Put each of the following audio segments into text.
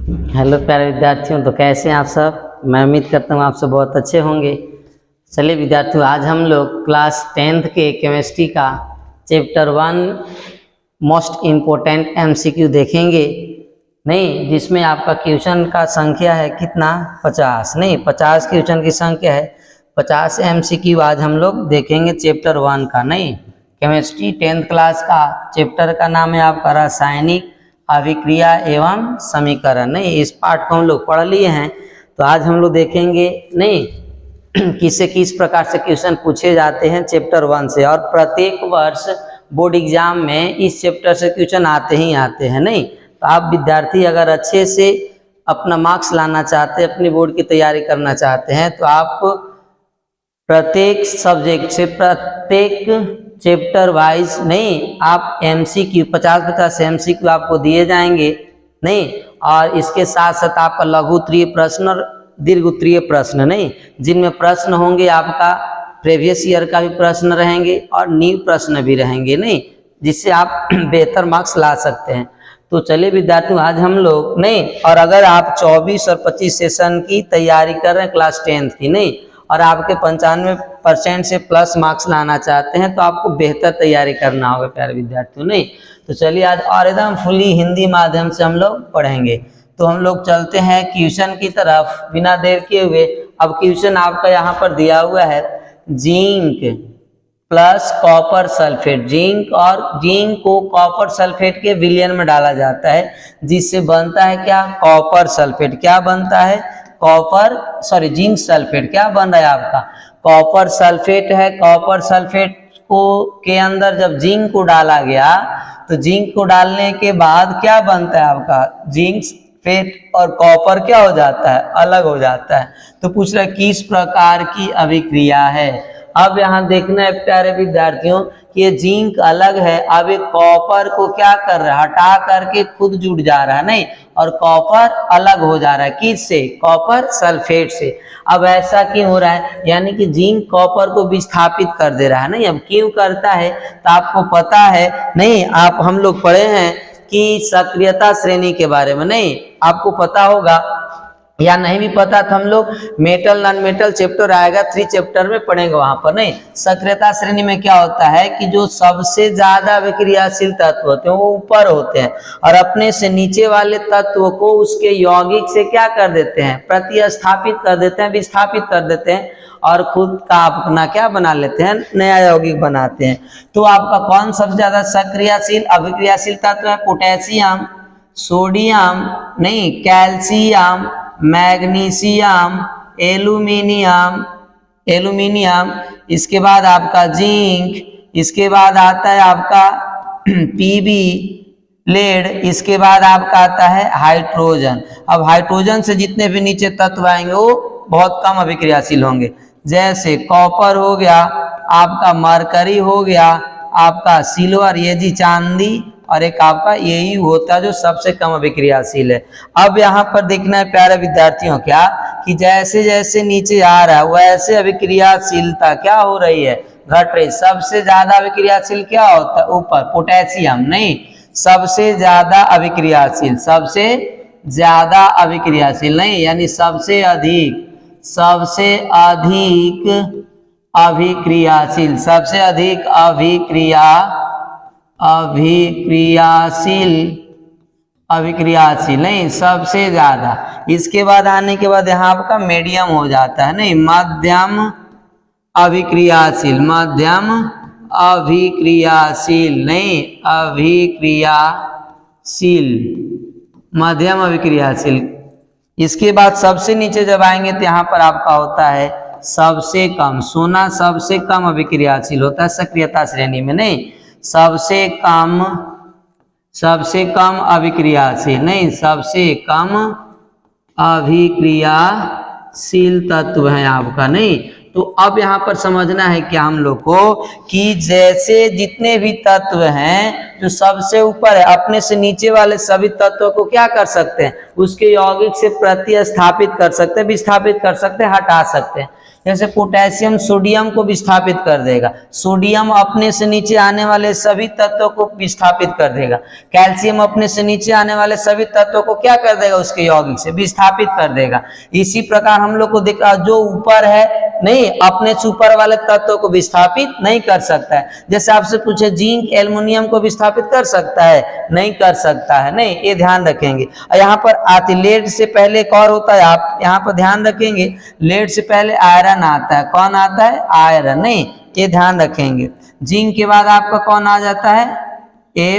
Hello प्यारे विद्यार्थियों, तो कैसे हैं आप सब। मैं उम्मीद करता हूँ आप सब बहुत अच्छे होंगे। चलिए विद्यार्थियों, आज हम लोग क्लास 10th के केमिस्ट्री का चैप्टर 1 मोस्ट इम्पोर्टेंट एमसीक्यू देखेंगे। नहीं, जिसमें आपका क्वेश्चन का संख्या है कितना, 50। नहीं, 50 क्वेश्चन की संख्या है। 50 एमसीक्यू आज हम लोग देखेंगे चैप्टर 1 का। नहीं, केमिस्ट्री 10th क्लास का चैप्टर का नाम है आपका रासायनिक अभिक्रिया एवं समीकरण। नहीं, इस पाठ को हम लोग पढ़ लिए हैं, तो आज हम लोग देखेंगे नहीं किससे किस प्रकार से क्वेश्चन पूछे जाते हैं चैप्टर 1 से। और प्रत्येक वर्ष बोर्ड एग्जाम में इस चैप्टर से क्वेश्चन आते ही आते हैं। नहीं, तो आप विद्यार्थी अगर अच्छे से अपना मार्क्स लाना चाहते हैं, अपनी बोर्ड की तैयारी करना चाहते हैं, तो आप प्रत्येक सब्जेक्ट से प्रत्येक चैप्टर वाइज नहीं आप एमसीक्यू 50-50 एमसीक्यू आपको दिए जाएंगे। नहीं, और इसके साथ साथ आपका लघु उत्तरीय प्रश्न और दीर्घ उत्तरीय प्रश्न, नहीं जिनमें प्रश्न होंगे आपका प्रीवियस ईयर का भी प्रश्न रहेंगे और न्यू प्रश्न भी रहेंगे। नहीं, जिससे आप बेहतर मार्क्स ला सकते हैं। तो चलिए विद्यार्थियों, आज हम लोग नहीं, और अगर आप 24 और 25 सेशन की तैयारी कर रहे हैं क्लास 10th की, नहीं और आपके 95% से प्लस मार्क्स लाना चाहते हैं, तो आपको बेहतर तैयारी करना होगा प्यारे विद्यार्थियों। नहीं, तो चलिए आज और एकदम फुली हिंदी माध्यम से हम लोग पढ़ेंगे। तो हम लोग चलते हैं क्वेश्चन की तरफ बिना देर किए हुए। अब क्वेश्चन आपका यहाँ पर दिया हुआ है, zinc plus copper sulphate. Zinc को कॉपर सल्फेट के विलयन में डाला जाता है, जिससे बनता है क्या, कॉपर सल्फेट। क्या बनता है, जिंक सल्फेट। क्या बन रहा है आपका, कॉपर सल्फेट है। कॉपर सल्फेट को के अंदर जब जिंक को डाला गया, तो जिंक को डालने के बाद क्या बनता है आपका, जिंक फेट और कॉपर क्या हो जाता है, अलग हो जाता है। तो पूछ रहा है किस प्रकार की अभिक्रिया है। अब यहाँ देखना है प्यारे विद्यार्थियों कि ये जिंक अलग है, अब ये कॉपर को क्या कर रहा है, हटा करके खुद जुड़ जा रहा है। नहीं, और कॉपर अलग हो जा रहा है किससे, कॉपर सल्फेट से। अब ऐसा क्यों हो रहा है, यानी कि जिंक कॉपर को विस्थापित कर दे रहा है। नहीं, अब क्यों करता है, तो आपको पता है। नहीं, आप हम लोग पढ़े हैं कि सक्रियता श्रेणी के बारे में। नहीं, आपको पता होगा या नहीं भी पता था, हम लोग मेटल नॉन मेटल चैप्टर आएगा 3 चैप्टर में पढ़ेंगे वहां पर। नहीं, सक्रियता श्रेणी में क्या होता है कि जो सबसे ज्यादा विक्रियाशील तत्व होते हैं वो ऊपर होते हैं, और अपने से नीचे वाले तत्व को उसके यौगिक से क्या कर देते हैं, प्रतिस्थापित कर देते हैं, विस्थापित कर देते हैं, और खुद का अपना क्या बना लेते हैं, नया यौगिक बनाते हैं। तो आपका कौन सबसे ज्यादा सक्रियशील अभिक्रियाशील तत्व है, पोटेशियम, सोडियम, नहीं कैल्शियम, मैग्नीशियम, एल्यूमिनियम, इसके बाद आपका जिंक, इसके बाद आता है आपका पीबी लेड, इसके बाद आपका आता है हाइड्रोजन। अब हाइड्रोजन से जितने भी नीचे तत्व आएंगे वो बहुत कम अभिक्रियाशील होंगे, जैसे कॉपर हो गया आपका, मरकरी हो गया आपका, सिल्वर ये जी चांदी, और एक आपका यही होता है जो सबसे कम अभिक्रियाशील है। अब यहाँ पर देखना है प्यारे विद्यार्थियों क्या, कि जैसे जैसे नीचे आ रहा है वैसे अभिक्रियाशीलता क्या हो रही है, घट रही। सबसे ज्यादा अभिक्रियाशील क्या होता है, ऊपर पोटेशियम। नहीं, सबसे ज्यादा अभिक्रियाशील, सबसे ज्यादा अभिक्रियाशील नहीं, यानी सबसे अधिक अभिक्रियाशील, सबसे अधिक अभिक्रियाशील नहीं, सबसे ज्यादा। इसके बाद आने के बाद यहाँ आपका मीडियम हो जाता है। नहीं, मध्यम अभिक्रियाशील, नहीं मध्यम अभिक्रियाशील। इसके बाद सबसे नीचे जब आएंगे तो यहाँ पर आपका होता है सबसे कम, सोना सबसे कम अभिक्रियाशील होता है सक्रियता श्रेणी में। नहीं, सबसे कम अभिक्रियाशील, नहीं सबसे कम अभिक्रियाशील तत्व है आपका। नहीं, तो अब यहाँ पर समझना है कि हम लोग को कि जैसे जितने भी तत्व हैं जो सबसे ऊपर है अपने से नीचे वाले सभी तत्वों को क्या कर सकते हैं, उसके यौगिक से प्रतिस्थापित कर सकते हैं, विस्थापित कर सकते हैं, हटा सकते हैं। जैसे पोटेशियम सोडियम को विस्थापित कर देगा, सोडियम अपने से नीचे आने वाले सभी तत्वों को विस्थापित कर देगा, कैल्शियम अपने से नीचे आने वाले सभी तत्वों को क्या कर देगा, उसके यौगिक से विस्थापित कर देगा। इसी प्रकार हम लोग को देखा जो ऊपर है नहीं अपने से ऊपर वाले तत्वों को विस्थापित नहीं कर सकता है। जैसे आपसे पूछे जिंक एल्युमिनियम को विस्थापित कर सकता है, नहीं कर सकता है, नहीं, ये ध्यान रखेंगे। और यहाँ पर आती लेड से पहले एक और होता है, आप यहाँ पर ध्यान रखेंगे, लेड से पहले आयरन आता है। कौन आता है, आयरन, नहीं, ये ध्यान रखेंगे। जिंक के बाद आपका कौन आ जाता है,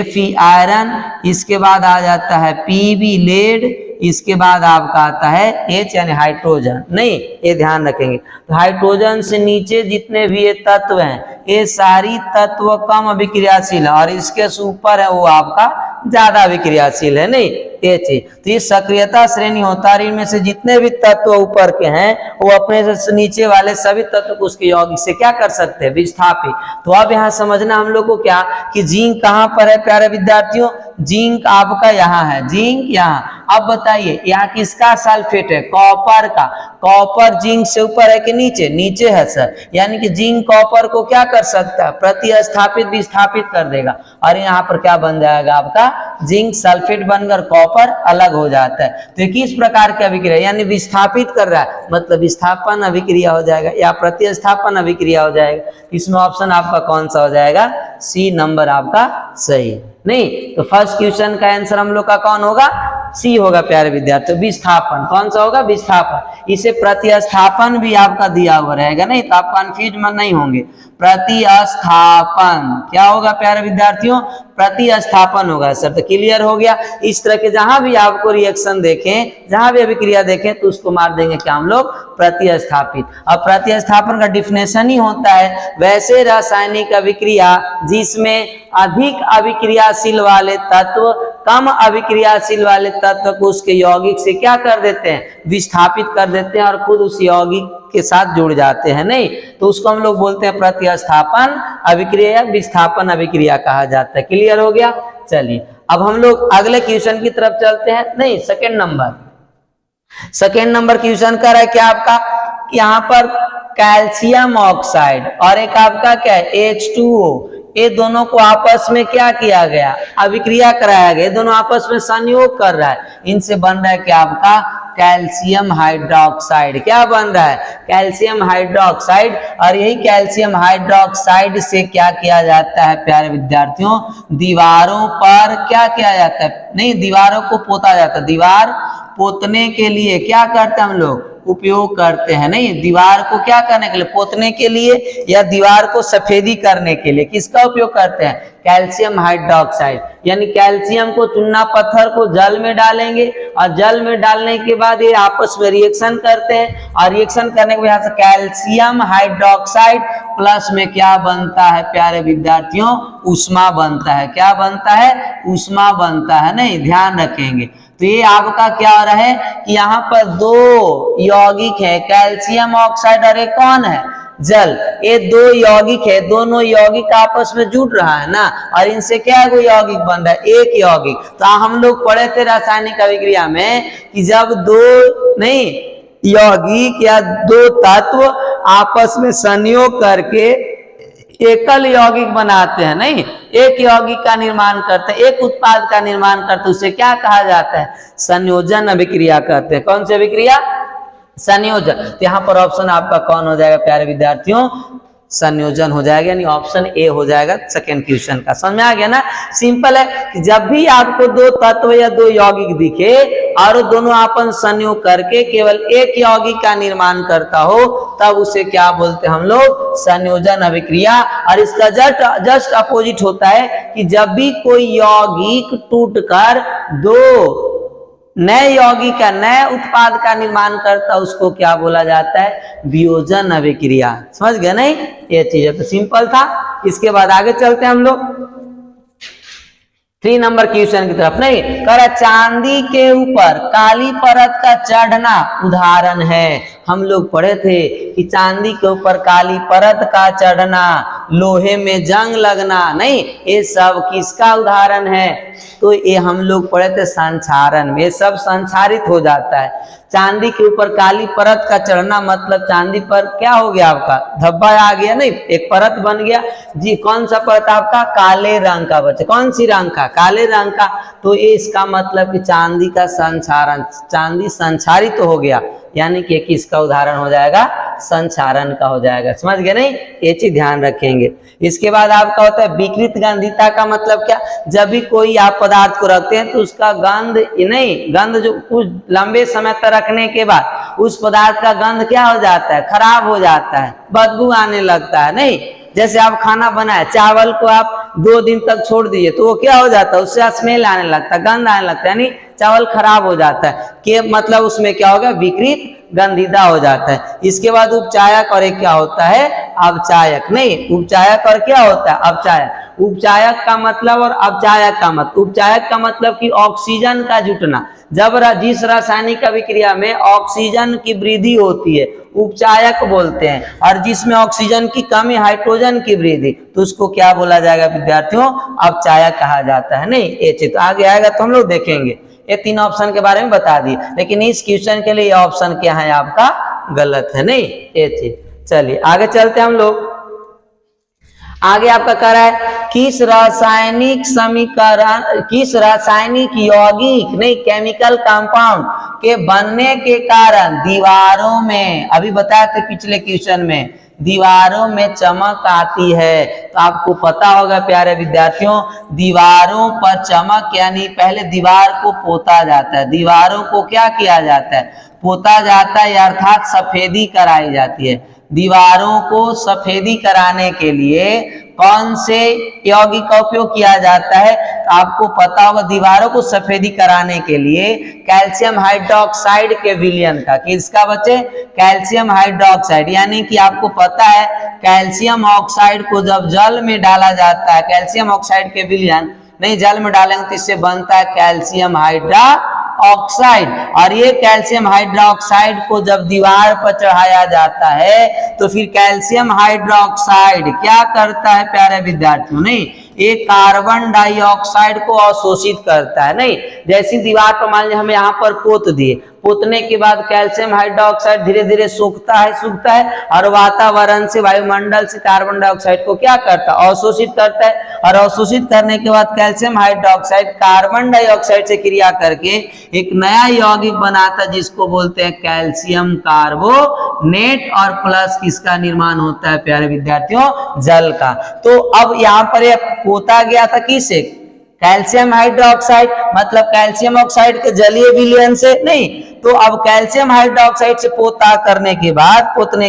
Fe आयरन, इसके बाद आ जाता है Pb लेड, इसके बाद आपका आता है H यानी हाइड्रोजन, नहीं, ये ध्यान रखेंगे। तो हाइड्रोजन से नीचे जितने भी ये तत्व हैं ये सारी तत्व कम अभिक्रियाशील है और इसके ऊपर है वो आपका ज्यादा अभिक्रियाशील है, नहीं, ये चीज। तो ये सक्रियता श्रेणी होता है, इनमें से जितने भी तत्व ऊपर के हैं वो अपने से नीचे वाले सभी तत्व को उसके यौगिक से क्या कर सकते हैं, विस्थापित। तो अब यहाँ समझना हम लोग को क्या कि जिंक कहाँ पर है प्यारे विद्यार्थियों, जिंक आपका यहाँ है, जिंक यहाँ। अब बताइए यहाँ किसका सल्फेट है, कॉपर का। कॉपर जिंक से ऊपर है कि नीचे, नीचे है सर, यानी कि जिंक कॉपर को क्या कर सकता है, प्रतिस्थापित विस्थापित कर देगा और यहाँ पर क्या बन जाएगा आपका जिंक सल्फेट बनकर कॉपर अलग हो जाता है। तो किस प्रकार की अभिक्रिया, यानी विस्थापित कर रहा है, मतलब विस्थापन अभिक्रिया हो जाएगा या प्रतिस्थापन अभिक्रिया हो जाएगा। इसमें ऑप्शन आपका कौन सा हो जाएगा, सी नंबर आपका सही, नहीं। तो फर्स्ट क्वेश्चन का आंसर हम लोग का कौन होगा, सी होगा प्यारे विद्यार्थियों, विस्थापन। कौन सा होगा, विस्थापन। इसे प्रतिस्थापन भी आपका दिया हुआ रहेगा, नहीं, तो आप कंफ्यूज मत नहीं होंगे। प्रतिस्थापन क्या होगा प्यारे विद्यार्थियों, प्रतिस्थापन होगा सर। तो क्लियर हो गया। इस तरह के जहां भी आपको रिएक्शन देखें, जहां भी अभिक्रिया देखें तो उसको मार देंगे क्या हम लोग, प्रतिस्थापित। अब प्रतिस्थापन का डिफिनेशन ही होता है वैसे रासायनिक अभिक्रिया जिसमें अधिक अभिक्रियाशील वाले तत्व कम अभिक्रियाशील वाले तत्व को उसके यौगिक से क्या कर देते हैं, विस्थापित कर देते हैं और खुद उस यौगिक के साथ जुड़ जाते हैं, नहीं, तो उसको हम लोग बोलते हैं प्रतिस्थापन अभिक्रिया या विस्थापन अभिक्रिया कहा जाता है। क्लियर हो गया। चलिए अब हम लोग अगले क्वेश्चन की तरफ चलते हैं, नहीं, सेकेंड नंबर क्वेश्चन कर रहा है क्या आपका, यहाँ पर कैल्शियम ऑक्साइड और एक आपका क्या है H2O, ये दोनों को आपस में क्या किया गया, अभिक्रिया कराया गया, दोनों आपस में संयोग कर रहा है, इनसे बन रहा है क्या आपका कैल्शियम हाइड्रोक्साइड। क्या बन रहा है, कैल्शियम हाइड्रोक्साइड। और यही कैल्शियम हाइड्रोक्साइड से क्या किया जाता है प्यारे विद्यार्थियों, दीवारों पर क्या किया जाता है, नहीं, दीवारों को पोता जाता है। दीवार पोतने के लिए क्या करते हैं हम लोग, उपयोग करते हैं, नहीं, दीवार को क्या करने के लिए, पोतने के लिए या दीवार को सफेदी करने के लिए किसका उपयोग करते हैं, कैल्शियम हाइड्रोक्साइड। यानी कैल्शियम को चूना पत्थर को जल में डालेंगे और जल में डालने के बाद ये आपस में रिएक्शन करते हैं और रिएक्शन करने के वजह से कैल्शियम हाइड्रोक्साइड प्लस में क्या बनता है प्यारे विद्यार्थियों, ऊष्मा बनता है। क्या बनता है, ऊष्मा बनता है, नहीं, ध्यान रखेंगे। तो ये आपका क्या हो रहा है कि यहाँ पर दो यौगिक है, कैल्शियम ऑक्साइड और एक कौन है, जल। ये दो यौगिक है, दोनों यौगिक आपस में जुड़ रहा है ना, और इनसे क्या कोई यौगिक बन रहा है, एक यौगिक। तो हम लोग पढ़े थे रासायनिक अभिक्रिया में कि जब दो नहीं यौगिक या दो तत्व आपस में संयोग करके एकल यौगिक बनाते हैं, नहीं, एक यौगिक का निर्माण करते हैं, एक उत्पाद का निर्माण करते हैं, उसे क्या कहा जाता है, संयोजन अभिक्रिया कहते हैं। कौन सी अभिक्रिया, संयोजन। तो यहाँ पर ऑप्शन आपका कौन हो जाएगा प्यारे विद्यार्थियों, संयोजन हो जाएगा, यानी ऑप्शन ए हो जाएगा सेकंड क्वेश्चन का। समझ में आ गया ना, सिंपल है कि जब भी आपको दो तत्व या दो यौगिक दिखे और दोनों आपन संयोग करके केवल एक यौगिक का निर्माण करता हो तब उसे क्या बोलते हैं हम लोग, संयोजन अभिक्रिया। और इसका जस्ट अपोजिट होता है कि जब भी कोई यौगिक टूटकर दो नए यौगिक का नए उत्पाद का निर्माण करता उसको क्या बोला जाता है, वियोजन अभिक्रिया। समझ गए नहीं, ये चीज है। तो सिंपल था। इसके बाद आगे चलते हैं हम लोग। 3 नंबर क्वेश्चन की तरफ नहीं कर, चांदी के ऊपर काली परत का चढ़ना उदाहरण है। हम लोग पढ़े थे कि चांदी के ऊपर काली परत का चढ़ना, लोहे में जंग लगना, नहीं, ये सब किसका उदाहरण है? तो ये हम लोग पढ़े थे संक्षारण में, ये सब संक्षारित हो जाता है। चांदी के ऊपर काली परत का चढ़ना मतलब चांदी पर क्या हो गया आपका, धब्बा आ गया, नहीं, एक परत बन गया जी। कौन सा परत आपका? काले रंग का बच्चे। कौन सी रंग का? काले रंग का। तो ये इसका मतलब कि चांदी का संक्षारण, चांदी संक्षारित तो हो गया, यानी कि किसका उदाहरण हो जाएगा? संक्षारण का हो जाएगा। समझ गए नहीं? ये चीज ध्यान रखेंगे। इसके बाद आपका होता है विकृत गंधिता का मतलब क्या? जब भी कोई आप पदार्थ को रखते हैं तो उसका गंध, नहीं, गंध जो कुछ लंबे समय तक रखने के बाद उस पदार्थ का गंध क्या हो जाता है? खराब हो जाता है, बदबू आने लगता है, नहीं। जैसे आप खाना बनाए, चावल को आप 2 दिन तक छोड़ दीजिए तो वो क्या हो जाता है? उससे स्मेल आने लगता है, गंध आने लगता है, यानी चावल खराब हो जाता है, कि मतलब उसमें क्या होगा? विकृत गंधिता हो जाता है। इसके बाद उपचायक और एक क्या होता है? अवचायक, नहीं, उपचायक और क्या होता है? अवचायक। उपचायक का मतलब और अवचायक का मतलब, उपचायक का मतलब कि ऑक्सीजन का जुटना, जब जिस रासायनिक अभिक्रिया में ऑक्सीजन की वृद्धि होती है उपचायक बोलते हैं, और जिसमें ऑक्सीजन की कमी, हाइड्रोजन की वृद्धि, तो उसको क्या बोला जाएगा विद्यार्थियों? अवचायक कहा जाता है, नहीं। ये चीज आगे आएगा तो हम लोग देखेंगे। ये 3 ऑप्शन के बारे में बता दिए, लेकिन इस क्वेश्चन के लिए ये ऑप्शन क्या है आपका? गलत है, नहीं, ये चीज। चलिए आगे चलते हैं हम लोग। आगे आपका कह रहा है किस रासायनिक समीकरण, किस रासायनिक यौगिक, नहीं, केमिकल कंपाउंड के बनने के कारण दीवारों में, अभी बताया था पिछले क्वेश्चन में, दीवारों में चमक आती है। तो आपको पता होगा प्यारे विद्यार्थियों, दीवारों पर चमक, यानी पहले दीवार को पोता जाता है, दीवारों को क्या किया जाता है? पोता जाता है, अर्थात सफेदी कराई जाती है। दीवारों को सफेदी कराने के लिए कौन से यौगिक का उपयोग किया जाता है? तो आपको पता होगा दीवारों को सफेदी कराने के लिए कैल्शियम हाइड्रोक्साइड के विलयन का, किसका बच्चे? Calcium hydroxide. यानी कि आपको पता है कैल्शियम ऑक्साइड को जब जल में डाला जाता है, कैल्शियम ऑक्साइड के विलयन, नहीं, जल में डालेंगे तो इससे बनता है कैल्शियम हाइड्रोक्साइड, और ये कैल्शियम हाइड्रोक्साइड को जब दीवार पर चढ़ाया जाता है तो फिर कैल्शियम हाइड्रोक्साइड क्या करता है प्यारे विद्यार्थियों? नहीं, ये कार्बन डाइऑक्साइड को अवशोषित करता है, नहीं। जैसी दीवार पर मान लीजिए हम यहाँ पर पोत दिए, पोतने के बाद कैल्शियम हाइड्रोक्साइड धीरे धीरे सूखता है और वातावरण से, वायुमंडल से कार्बन डाइऑक्साइड को क्या करता है? अवशोषित करता है, और अवशोषित करने के बाद कैल्शियम हाइड्रोक्साइड कार्बन डाइऑक्साइड से क्रिया करके एक नया यौगिक बनाता है जिसको बोलते हैं कैल्शियम कार्बोनेट, और प्लस किसका निर्माण होता है प्यारे विद्यार्थियों? जल का। तो अब यहाँ पर पोता गया था किसे? कैल्शियम हाइड्रोक्साइड, मतलब कैल्शियम ऑक्साइड के जलीय विलयन से, नहीं। तो अब कैल्शियम हाइड्रोक्साइड से पोतने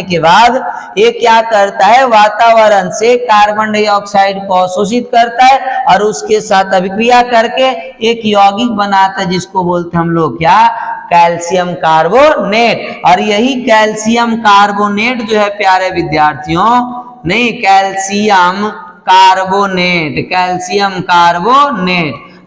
के बाद ये क्या करता है? वातावरण से कार्बन डाइऑक्साइड को अवशोषित करता है और उसके साथ अभिक्रिया करके एक यौगिक बनाता है जिसको बोलते हैं हम लोग क्या? Calcium carbonate. और यही कैल्शियम कार्बोनेट जो है प्यारे विद्यार्थियों, नहीं, कैल्शियम कार्बोनेट,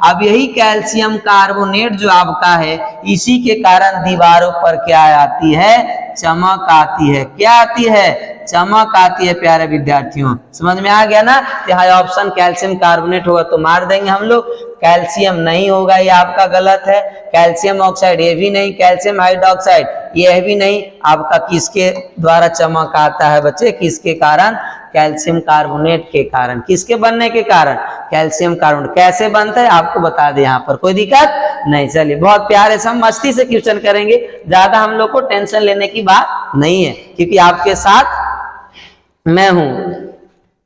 अब यही कैल्शियम कार्बोनेट जो आपका है, इसी के कारण दीवारों पर क्या आती है? चमक आती है। क्या आती है? चमक आती है प्यारे विद्यार्थियों। समझ में आ गया ना? यहाँ ऑप्शन कैल्शियम कार्बोनेट होगा तो मार देंगे हम लोग, कैल्शियम नहीं होगा, ये आपका गलत है। कैल्शियम ऑक्साइड ये भी नहीं, कैल्शियम हाइड्रोक्साइड ये भी नहीं। आपका किसके द्वारा चमक आता है बच्चे? किसके कारण? कैल्शियम कार्बोनेट के कारण। किसके बनने के कारण? Calcium carbonate. कैसे बनता है आपको बता दे, यहाँ पर कोई दिक्कत नहीं। चलिए बहुत प्यारे से हम मस्ती से क्वेश्चन करेंगे, ज्यादा हम लोग को टेंशन लेने की बात नहीं है क्योंकि आपके साथ मैं हूं।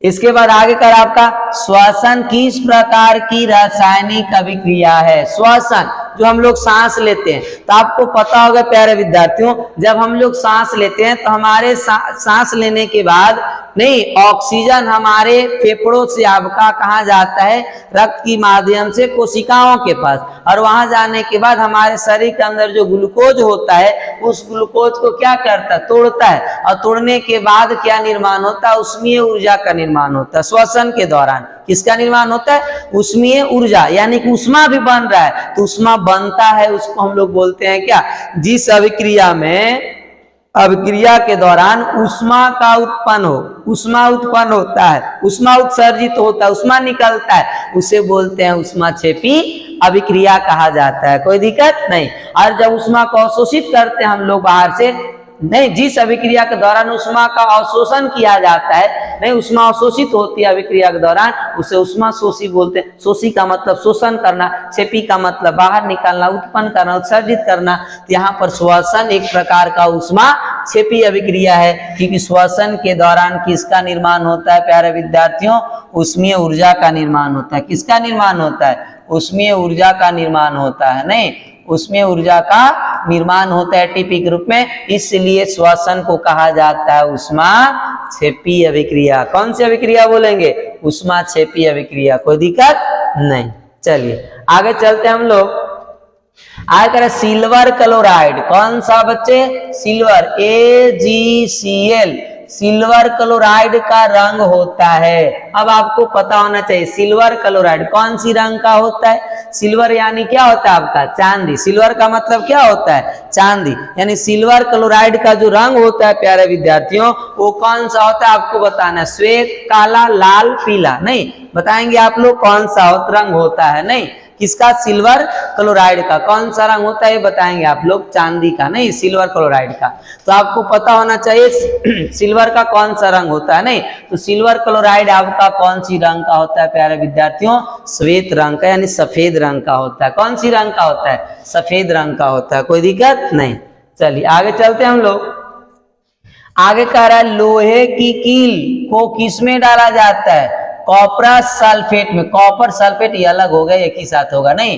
इसके बाद आगे कर आपका श्वसन किस प्रकार की रासायनिक अभिक्रिया है? श्वसन जो हम लोग सांस लेते हैं, तो आपको पता होगा प्यारे विद्यार्थियों, जब हम लोग सांस लेते हैं तो हमारे सांस लेने के बाद, नहीं, ऑक्सीजन हमारे फेफड़ों से आपका कहाँ जाता है? रक्त के माध्यम से कोशिकाओं के पास, और वहां जाने के बाद हमारे शरीर के अंदर जो ग्लूकोज होता है उस ग्लूकोज को क्या करता है, तोड़ता है, और तोड़ने के बाद क्या निर्माण होता है, उष्मीय ऊर्जा का निर्माण होता है। श्वसन के दौरान किसका निर्माण होता है, उष्मीय ऊर्जा, यानी कि उष्मा भी बन रहा है, तो उष्मा बनता है, उसको हम लोग बोलते हैं क्या, जिस अभिक्रिया में अभिक्रिया के दौरान उष्मा का उत्पन्न हो, उष्मा उत्पन्न होता है, उष्मा उत्सर्जित होता है, उष्मा निकलता है, उसे बोलते हैं उष्माक्षेपी अभिक्रिया कहा जाता है। कोई दिक्कत नहीं। और जब उष्मा को अवशोषित करते हैं हम लोग बाहर से, नहीं, जिस अभिक्रिया के दौरान उष्मा का अवशोषण किया जाता है, नहीं, उष्मा अवशोषित होती है अभिक्रिया के दौरान, उसे उष्मा शोषी बोलते हैं। शोषी का मतलब शोषण करना, क्षेपी का मतलब बाहर निकालना, उत्पन्न करना, उत्सर्जित करना। तो यहाँ पर श्वसन एक प्रकार का उष्मा क्षेपी अभिक्रिया है, क्योंकि श्वसन के दौरान किसका निर्माण होता है प्यारे विद्यार्थियों, उष्मीय ऊर्जा का निर्माण होता है। किसका निर्माण होता है, उष्मीय ऊर्जा का निर्माण होता है, नहीं, उसमें ऊर्जा का निर्माण होता है एटीपी के रूप में, इसलिए श्वसन को कहा जाता है उष्माक्षेपी अभिक्रिया। कौन सी अभिक्रिया बोलेंगे, उष्माक्षेपी अभिक्रिया। कोई दिक्कत नहीं। चलिए आगे चलते हैं हम लोग। आगे करें सिल्वर क्लोराइड, कौन सा बच्चे, सिल्वर, AgCl, सिल्वर क्लोराइड का रंग होता है। अब आपको पता होना चाहिए सिल्वर क्लोराइड कौन सी रंग का होता है। सिल्वर यानी क्या होता है आपका, चांदी। सिल्वर का मतलब क्या होता है, चांदी। यानी सिल्वर क्लोराइड का जो रंग होता है प्यारे विद्यार्थियों, वो कौन सा होता है आपको बताना है। श्वेत, काला, लाल, पीला, नहीं बताएंगे आप लोग कौन सा रंग होता है, नहीं, किसका, सिल्वर क्लोराइड का। कौन सा रंग होता है ये बताएंगे आप लोग, चांदी का, नहीं, सिल्वर क्लोराइड का। तो आपको पता होना चाहिए सिल्वर का कौन सा रंग होता है, नहीं, तो सिल्वर क्लोराइड आपका कौन सी रंग का होता है प्यारे विद्यार्थियों, श्वेत रंग का, यानी सफेद रंग का होता है। कौन सी रंग का होता है, सफेद रंग का होता है। कोई दिक्कत नहीं। चलिए आगे चलते हैं हम लोग। आगे कह रहा है लोहे की कील को किस में डाला जाता है, कॉपर सल्फेट में। कॉपर सल्फेट ये अलग हो गया, एक ही साथ होगा, नहीं,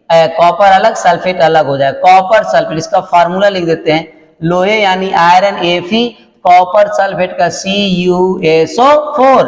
कॉपर अलग सल्फेट अलग हो जाए, कॉपर सल्फेट। इसका फार्मूला लिख देते हैं, लोहे यानी आयरन Fe, कॉपर सल्फेट का CuSO4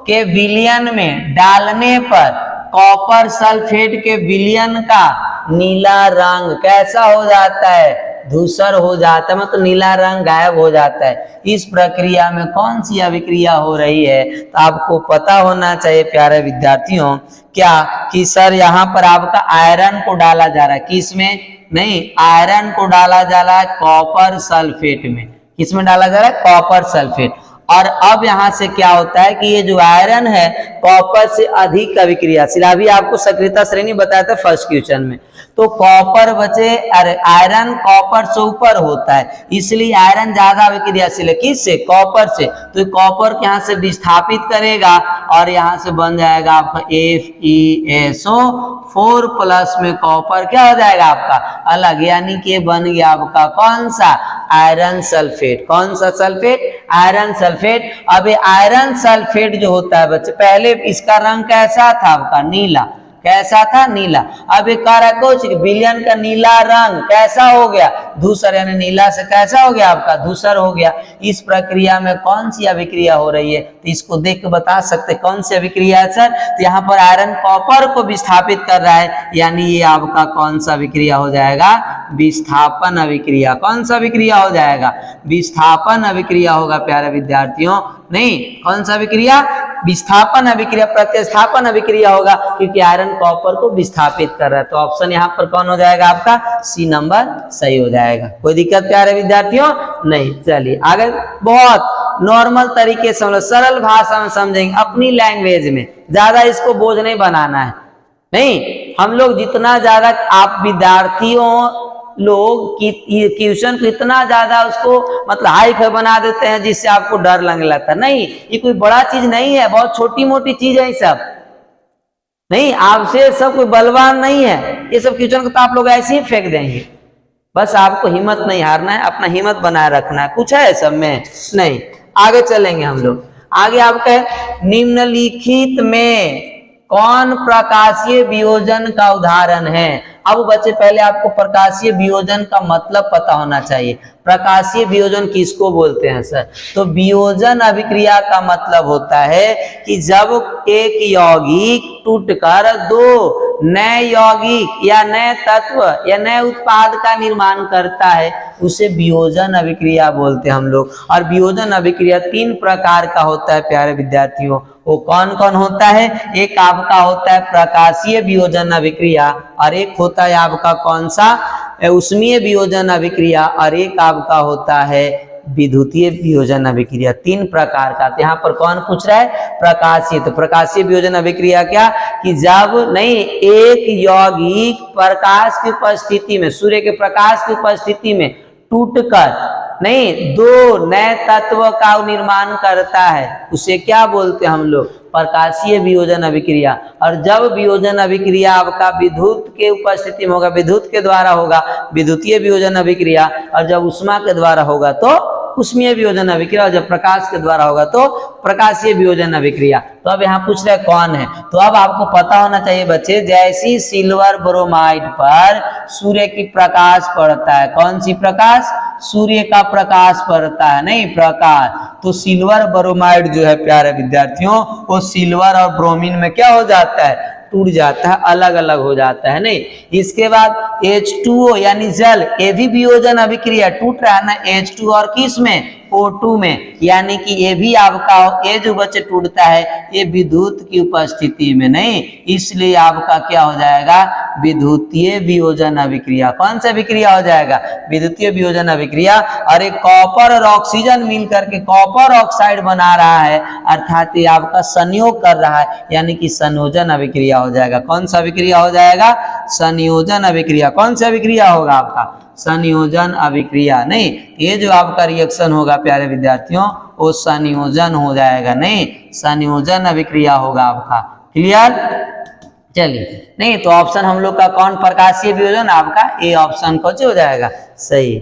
के विलयन में डालने पर कॉपर सल्फेट के विलयन का नीला रंग कैसा हो जाता है, धूसर हो जाता है, मतलब नीला रंग गायब हो जाता है। इस प्रक्रिया में कौन सी अभिक्रिया हो रही है, तो आपको पता होना चाहिए प्यारे विद्यार्थियों, क्या कि सर यहाँ पर आपका आयरन को डाला जा रहा है, किसमें, नहीं, आयरन को डाला जा रहा है कॉपर सल्फेट में। किसमें डाला जा रहा है, कॉपर सल्फेट। और अब यहाँ से क्या होता है कि ये जो आयरन है कॉपर से अधिक अभिक्रियाशील, अभी आपको सक्रियता श्रेणी बताया था फर्स्ट क्वेश्चन में, तो कॉपर बचे, अरे आयरन कॉपर से ऊपर होता है, इसलिए आयरन ज्यादा अभिक्रियाशील है, किससे, कॉपर से। तो कॉपर के यहाँ से विस्थापित करेगा और यहाँ से बन जाएगा आपका FeSO4 प्लस में कॉपर क्या हो जाएगा आपका अलग, यानी कि बन गया आपका कौन सा, आयरन सल्फेट। कौन सा सल्फेट, आयरन सल्फेट। अब आयरन सल्फेट जो होता है बच्चे, पहले इसका रंग कैसा था आपका, नीला, कैसा था, नीला। अब एक कह रहा है कुछ विलयन का नीला रंग कैसा हो गया, धूसर, यानी नीला से कैसा हो गया आपका, धूसर हो गया। इस प्रक्रिया में कौन सी अभिक्रिया हो रही है, तो इसको देख के बता सकते कौन सी अभिक्रिया है सर। तो यहाँ पर आयरन कॉपर को विस्थापित कर रहा है, यानी ये आपका कौन सा अभिक्रिया हो जाएगा, विस्थापन अभिक्रिया। कौन सा अभिक्रिया हो जाएगा, विस्थापन अभिक्रिया होगा प्यारे विद्यार्थियों, नहीं, कौन सा अभिक्रिया, विस्थापन अभिक्रिया, प्रतिस्थापन अभिक्रिया होगा, क्योंकि आयरन कॉपर को विस्थापित कर रहा है। तो ऑप्शन यहाँ पर कौन हो जाएगा आपका, C नंबर सही हो जाएगा। कोई दिक्कत प्यारे विद्यार्थियों नहीं। चलिए आगे, बहुत नॉर्मल तरीके से मतलब सरल भाषा में समझेंगे, अपनी लैंग्वेज में, ज्यादा इसको बोझ नहीं बनाना है। नहीं, हम लोग जितना ज्यादा आप विद्यार्थियों लोग क्वेश्चन को इतना ज्यादा उसको मतलब हाई फाई बना देते हैं जिससे आपको डर लगने लगता है। नहीं, ये कोई बड़ा चीज नहीं है, बहुत छोटी मोटी चीज है ये सब। नहीं, आपसे सब कोई बलवान नहीं है, ये सब क्वेश्चन को तो आप लोग ऐसे ही फेंक देंगे। बस आपको हिम्मत नहीं हारना है, अपना हिम्मत बनाए रखना है। कुछ है सब में नहीं। आगे चलेंगे हम लोग। आगे आपके निम्नलिखित में कौन प्रकाशीय वियोजन का उदाहरण है। अब बच्चे पहले आपको प्रकाशीय वियोजन का मतलब पता होना चाहिए। प्रकाशीय वियोजन किसको बोलते हैं सर, तो वियोजन अभिक्रिया का मतलब होता है कि जब एक यौगिक टूटकर दो नए यौगिक या नए तत्व या नए उत्पाद का निर्माण करता है, उसे वियोजन अभिक्रिया बोलते हैं हम लोग। और वियोजन अभिक्रिया 3 प्रकार का होता है प्यारे विद्यार्थियों। वो कौन कौन होता है? एक आपका होता है प्रकाशीय वियोजन अभिक्रिया, और एक होता है आपका कौन सा? ऊष्मीय वियोजन अभिक्रिया, और एक आपका होता है विद्युतीय वियोजन अभिक्रिया। 3 प्रकार का। तो यहाँ पर कौन पूछ रहा है? प्रकाशीय। तो प्रकाशीय वियोजन अभिक्रिया क्या कि जब नहीं एक यौगिक प्रकाश की उपस्थिति में, सूर्य के प्रकाश की उपस्थिति में टूटकर नहीं 2 नए तत्व का निर्माण करता है, उसे क्या बोलते हैं हम लोग? प्रकाशीय वियोजन अभिक्रिया। और जब वियोजन अभिक्रिया आपका विद्युत के उपस्थिति में होगा, विद्युत के द्वारा होगा विद्युतीय वियोजन अभिक्रिया, और जब ऊष्मा के द्वारा होगा तो ऊष्मीय वियोजन अभिक्रिया, और जब प्रकाश के द्वारा होगा तो प्रकाशीय वियोजन अभिक्रिया। तो अब यहाँ पूछ रहे कौन है? तो अब आपको पता होना चाहिए बच्चे, जैसी सिल्वर ब्रोमाइड पर सूर्य की प्रकाश पड़ता है, कौन सी प्रकाश? सूर्य का प्रकाश पड़ता है, नहीं प्रकाश, तो सिल्वर ब्रोमाइड जो है प्यारे विद्यार्थियों, वो सिल्वर और ब्रोमीन में क्या हो जाता है? टूट जाता है, अलग अलग हो जाता है। नहीं, इसके बाद H2O यानी जल, ये भी वियोजन अभिक्रिया टूट रहा है ना H2 और किस में? O2 में, यानी कि ये भी आपका ये जो बच्चे टूटता है ये विद्युत की उपस्थिति में, नहीं, इसलिए आपका क्या हो जाएगा? विद्युतीय वियोजन अभिक्रिया। कौन सा अभिक्रिया हो जाएगा? विद्युतीय वियोजन अभिक्रिया। और एक कॉपर और ऑक्सीजन मिल करके कॉपर ऑक्साइड बना रहा है, अर्थात ये आपका संयोग कर रहा है, यानी कि संयोजन अभिक्रिया हो जाएगा। कौन सा अभिक्रिया हो जाएगा? संयोजन अभिक्रिया। कौन सा अभिक्रिया होगा आपका? संयोजन अभिक्रिया। नहीं, ये जो आपका रिएक्शन होगा प्यारे विद्यार्थियों वो संयोजन हो जाएगा, नहीं संयोजन अभिक्रिया होगा आपका। क्लियर? चलिए, नहीं तो ऑप्शन हम लोग का कौन? प्रकाशीय वियोजन आपका ए ऑप्शन कौन हो जाएगा? सही।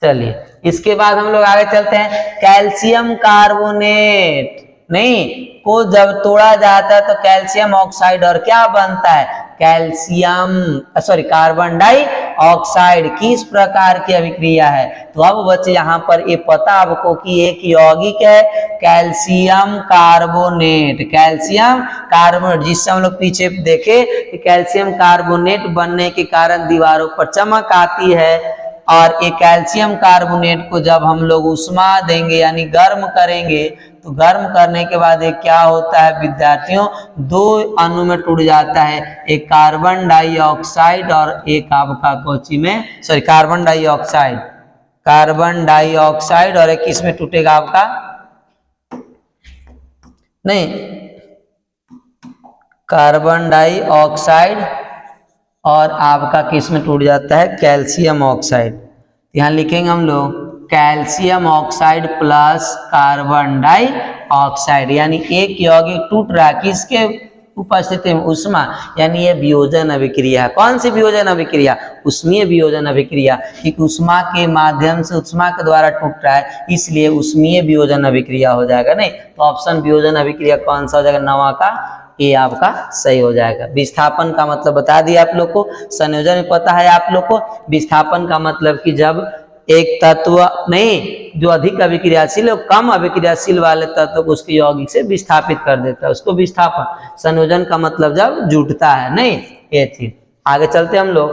चलिए, इसके बाद हम लोग आगे चलते हैं। कैल्शियम कार्बोनेट नहीं को जब तोड़ा जाता है तो कैल्शियम ऑक्साइड और क्या बनता है? Carbon dioxide. किस प्रकार की अभिक्रिया है? तो अब बच्चे यहाँ पर ये पता आपको कि एक यौगिक है कैल्शियम कार्बोनेट, कैल्शियम कार्बोनेट, जिससे हम लोग पीछे देखे कि कैल्शियम कार्बोनेट बनने के कारण दीवारों पर चमक आती है। और ये कैल्शियम कार्बोनेट को जब हम लोग उष्मा देंगे यानी गर्म करेंगे, तो गर्म करने के बाद ये क्या होता है विद्यार्थियों? 2 अणु में टूट जाता है, एक कार्बन डाइऑक्साइड और एक आपका कोची में कार्बन डाइऑक्साइड और एक किसमें टूटेगा आपका? नहीं, कार्बन डाइऑक्साइड और आपका किस में टूट जाता है? Calcium oxide. यहाँ लिखेंगे हम लोग calcium oxide plus carbon dioxide, यानी एक यौगिक टूट रहा है किसके उपस्थिति में? उष्मा, यानी ये वियोजन अभिक्रिया है। कौन सी वियोजन अभिक्रिया? ऊष्मीय वियोजन अभिक्रिया, क्योंकि उष्मा के माध्यम से उष्मा के द्वारा टूट रहा है, इसलिए ऊष्मीय वियोजन अभिक्रिया हो जाएगा। नहीं तो ऑप्शन वियोजन अभिक्रिया कौन सा हो जाएगा? 9वां का ये आपका सही हो जाएगा। विस्थापन का मतलब बता दिया आप लोग को, संयोजन में पता है आप लोग को। विस्थापन का मतलब कि जब एक तत्व नहीं जो अधिक अभिक्रियाशील है कम अभिक्रियाशील वाले तत्व को उसके यौगिक से विस्थापित कर देता है, उसको विस्थापन। संयोजन का मतलब जब जुटता है, नहीं ये चीज। आगे चलते हम लोग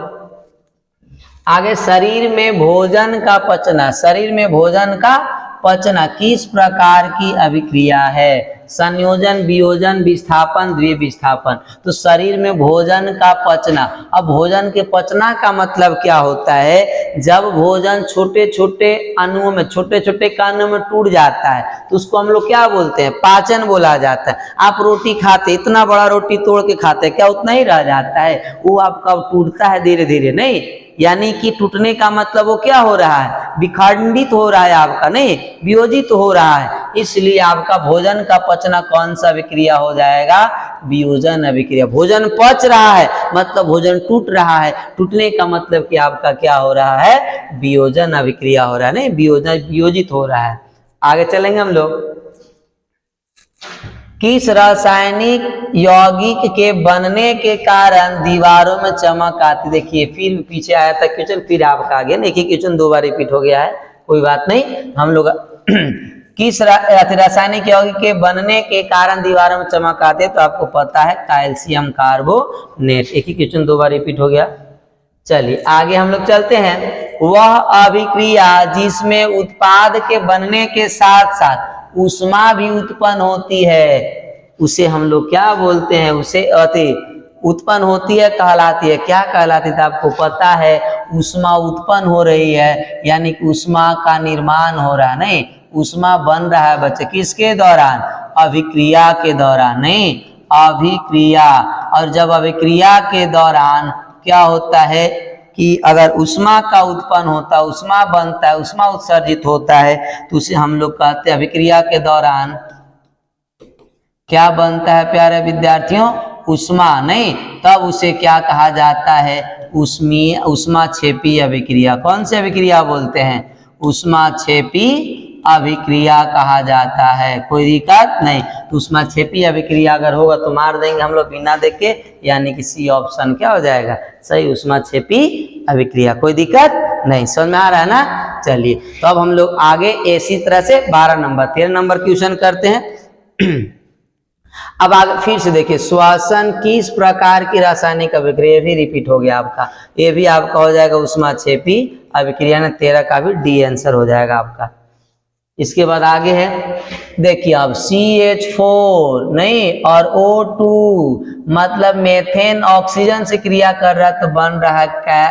आगे। शरीर में भोजन का पचना, शरीर में भोजन का पचना किस प्रकार की अभिक्रिया है? संयोजन, वियोजन, विस्थापन, द्वितीय विस्थापन। तो शरीर में भोजन का पचना, अब भोजन के पचना का मतलब क्या होता है? जब भोजन छोटे छोटे अणुओं में, छोटे छोटे कणों में टूट जाता है तो उसको हम लोग क्या बोलते हैं? पाचन बोला जाता है। आप रोटी खाते, इतना बड़ा रोटी तोड़ के खाते, क्या उतना ही रह जाता है? वो आपका टूटता है धीरे धीरे, नहीं यानी कि टूटने का मतलब वो क्या हो रहा है? विखंडित हो रहा है आपका, नहीं वियोजित हो रहा है। इसलिए आपका भोजन का पचना कौन सा अभिक्रिया हो जाएगा? वियोजन अभिक्रिया। भोजन पच रहा है मतलब भोजन टूट रहा है, टूटने का मतलब कि आपका क्या हो रहा है? वियोजन अभिक्रिया हो रहा है, नहीं वियोजन वियोजित हो रहा है। आगे चलेंगे हम लोग। किस रासायनिक यौगिक के बनने के कारण दीवारों में चमक आती? देखिए फिर पीछे आया था क्वेश्चन, फिर आपका आ गया। देखिए क्वेश्चन 2 बार रिपीट हो गया है, कोई बात नहीं। हम लोग किस रासायनिक यौगिक के बनने के कारण दीवारों में चमक आते, तो आपको पता है कैल्शियम कार्बोनेट। एक ही क्वेश्चन दो बार रिपीट हो गया। चलिए आगे हम लोग चलते हैं। वह अभिक्रिया जिसमें उत्पाद के बनने के साथ साथ ऊष्मा भी उत्पन्न होती है, उसे हम लोग क्या बोलते हैं, उसे अति उत्पन्न होती है कहलाती है। क्या कहलाती है, तो आपको पता है ऊष्मा उत्पन्न हो रही है, यानी कि ऊष्मा का निर्माण हो रहा है। नहीं, ऊष्मा बन रहा है बच्चे, किसके दौरान, अभिक्रिया के दौरान। नहीं, अभिक्रिया। और जब अभिक्रिया के दौरान क्या होता है कि अगर ऊष्मा का उत्पन्न होता है, ऊष्मा बनता है, ऊष्मा उत्सर्जित होता है, तो उसे हम लोग कहते हैं अभिक्रिया के दौरान क्या बनता है प्यारे विद्यार्थियों, ऊष्मा। नहीं, तब उसे क्या कहा जाता है, ऊष्मा क्षेपी अभिक्रिया। कौन सी अभिक्रिया बोलते हैं, ऊष्मा क्षेपी अभिक्रिया कहा जाता है। कोई दिक्कत नहीं, तो ऊष्मा क्षेपी अभिक्रिया अगर होगा तो मार देंगे हम लोग बिना देखे, यानी कि सी ऑप्शन क्या हो जाएगा सही, ऊष्मा क्षेपी अभिक्रिया। कोई दिक्कत नहीं, समझ में आ रहा है ना। चलिए तो अब हम लोग आगे इसी तरह से 12 नंबर 13 नंबर क्वेश्चन करते हैं। अब आगे फिर से देखिए, श्वसन किस प्रकार की रासायनिक अभिक्रिया, भी रिपीट हो गया आपका, ये भी आपका हो जाएगा ऊष्मा क्षेपी अभिक्रिया ने 13 का भी डी आंसर हो जाएगा आपका। इसके बाद आगे है, देखिए अब CH4 नहीं और O2 मतलब मेथेन ऑक्सीजन से क्रिया कर रहा है, तो बन रहा है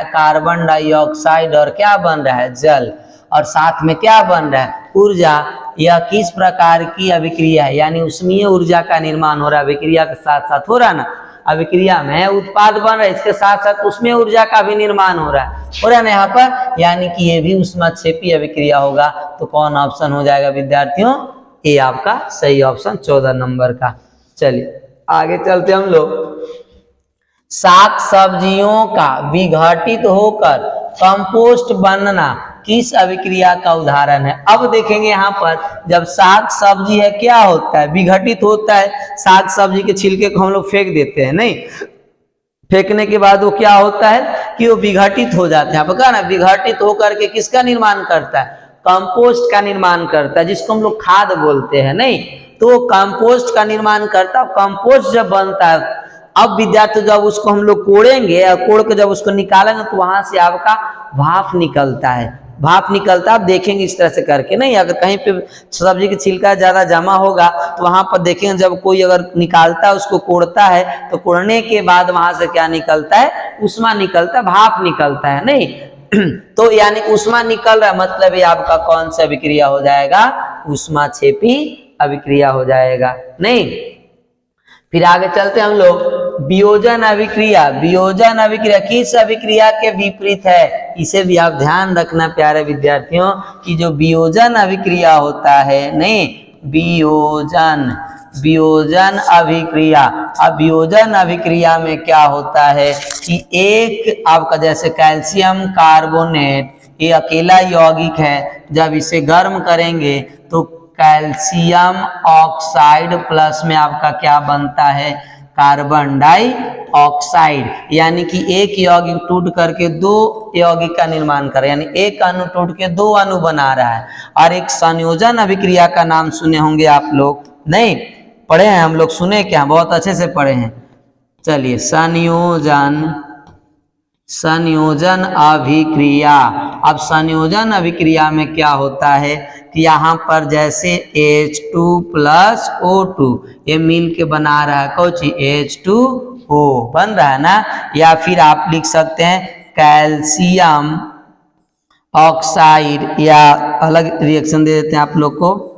कार्बन डाइऑक्साइड और क्या बन रहा है, जल। और साथ में क्या बन रहा है, ऊर्जा। यह किस प्रकार की अभिक्रिया है, यानी उष्मीय ऊर्जा का निर्माण हो रहा है, अभिक्रिया के साथ साथ हो रहा है ना, अभिक्रिया में उत्पाद बन रहा है, इसके साथ साथ उसमें ऊर्जा का भी निर्माण हो रहा है ना यहाँ पर, यानी कि ये भी ऊष्माक्षेपी अभिक्रिया होगा। तो कौन ऑप्शन हो जाएगा विद्यार्थियों, ये आपका सही ऑप्शन 14 नंबर का। चलिए आगे चलते हम लोग। साग सब्जियों का विघटित होकर कंपोस्ट बनना किस अभिक्रिया का उदाहरण है। अब देखेंगे यहाँ पर, जब साग सब्जी है क्या होता है, विघटित होता है। साग सब्जी के छिलके को हम लोग फेंक देते हैं, नहीं, फेंकने के बाद वो क्या होता है कि वो विघटित हो जाते हैं। आपका ना विघटित होकर के किसका निर्माण करता है, कंपोस्ट का निर्माण करता है, जिसको हम लोग खाद बोलते हैं। नहीं, तो कंपोस्ट का निर्माण करता है। कंपोस्ट जब बनता है, अब विद्यार्थी जब उसको हम लोग कोड़ेंगे और कोड़ के जब उसको निकालेंगे, तो वहां से आपका भाप निकलता है, भाप निकलता है। आप देखेंगे इस तरह से करके। नहीं, अगर कहीं पे सब्जी की छिलका ज्यादा जमा होगा तो वहां पर देखेंगे, जब कोई अगर निकालता है, उसको कोड़ता है, तो कोड़ने के बाद वहां से क्या निकलता है, ऊष्मा निकलता है, भाप निकलता है। नहीं, तो यानी ऊष्मा निकल रहा है, मतलब ये आपका कौन सा अभिक्रिया हो जाएगा, ऊष्मा क्षेपी अभिक्रिया हो जाएगा। नहीं, फिर आगे चलते हम लोग। वियोजन अभिक्रिया, वियोजन अभिक्रिया किस अभिक्रिया के विपरीत है, इसे भी आप ध्यान रखना प्यारे विद्यार्थियों, कि जो वियोजन अभिक्रिया होता है, नहीं, वियोजन अभिक्रिया। अब वियोजन अभिक्रिया में क्या होता है कि एक आपका जैसे कैल्शियम कार्बोनेट, ये अकेला यौगिक है, जब इसे गर्म करेंगे तो कैल्शियम ऑक्साइड प्लस में आपका क्या बनता है, कार्बन डाइऑक्साइड। यानी कि एक यौगिक टूट करके दो यौगिक का निर्माण कर, यानी एक अणु टूट के दो अणु बना रहा है। और एक संयोजन अभिक्रिया का नाम सुने होंगे आप लोग, नहीं पढ़े हैं हम लोग, सुने क्या, बहुत अच्छे से पढ़े हैं। चलिए, संयोजन अभिक्रिया। अब संयोजन अभिक्रिया में क्या होता है कि यहाँ पर जैसे H2 प्लस O2 ये मिल के बना रहा है कौची, H2O बन रहा है ना। या फिर आप लिख सकते हैं कैल्शियम ऑक्साइड, या अलग रिएक्शन दे देते हैं आप लोग को,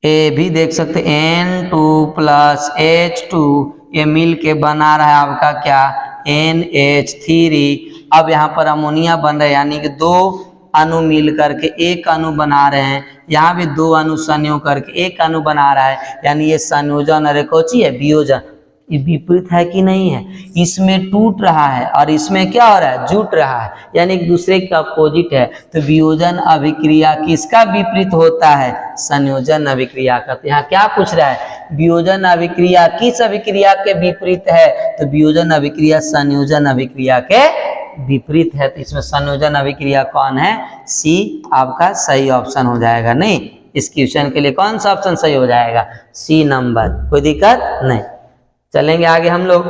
ये भी देख सकते हैं N2 प्लस H2 ये मिल के बना रहा है आपका क्या, NH3। अब यहाँ पर अमोनिया बन रहा है, यानी कि दो अणु मिल करके एक अणु बना रहे हैं। यहाँ भी दो अणु संयोग करके एक अणु बना रहा है, यानी ये संयोजन। अरे कोची है, वियोजन। ये विपरीत है कि नहीं है, इसमें टूट रहा है और इसमें क्या हो रहा है, जुट रहा है, यानी एक दूसरे का अपोजिट है। तो वियोजन अभिक्रिया किसका विपरीत होता है, संयोजन अभिक्रिया का। तो यहाँ क्या पूछ रहा है, वियोजन अभिक्रिया किस अभिक्रिया के विपरीत है, तो वियोजन अभिक्रिया संयोजन अभिक्रिया के विपरीत है, तो इसमें संयोजन अभिक्रिया कौन है? सी आपका सही ऑप्शन हो जाएगा। नहीं, इस क्वेश्चन के लिए कौन सा ऑप्शन सही हो जाएगा? सी नंबर, कोई दिक्कत नहीं। चलेंगे आगे हम लोग।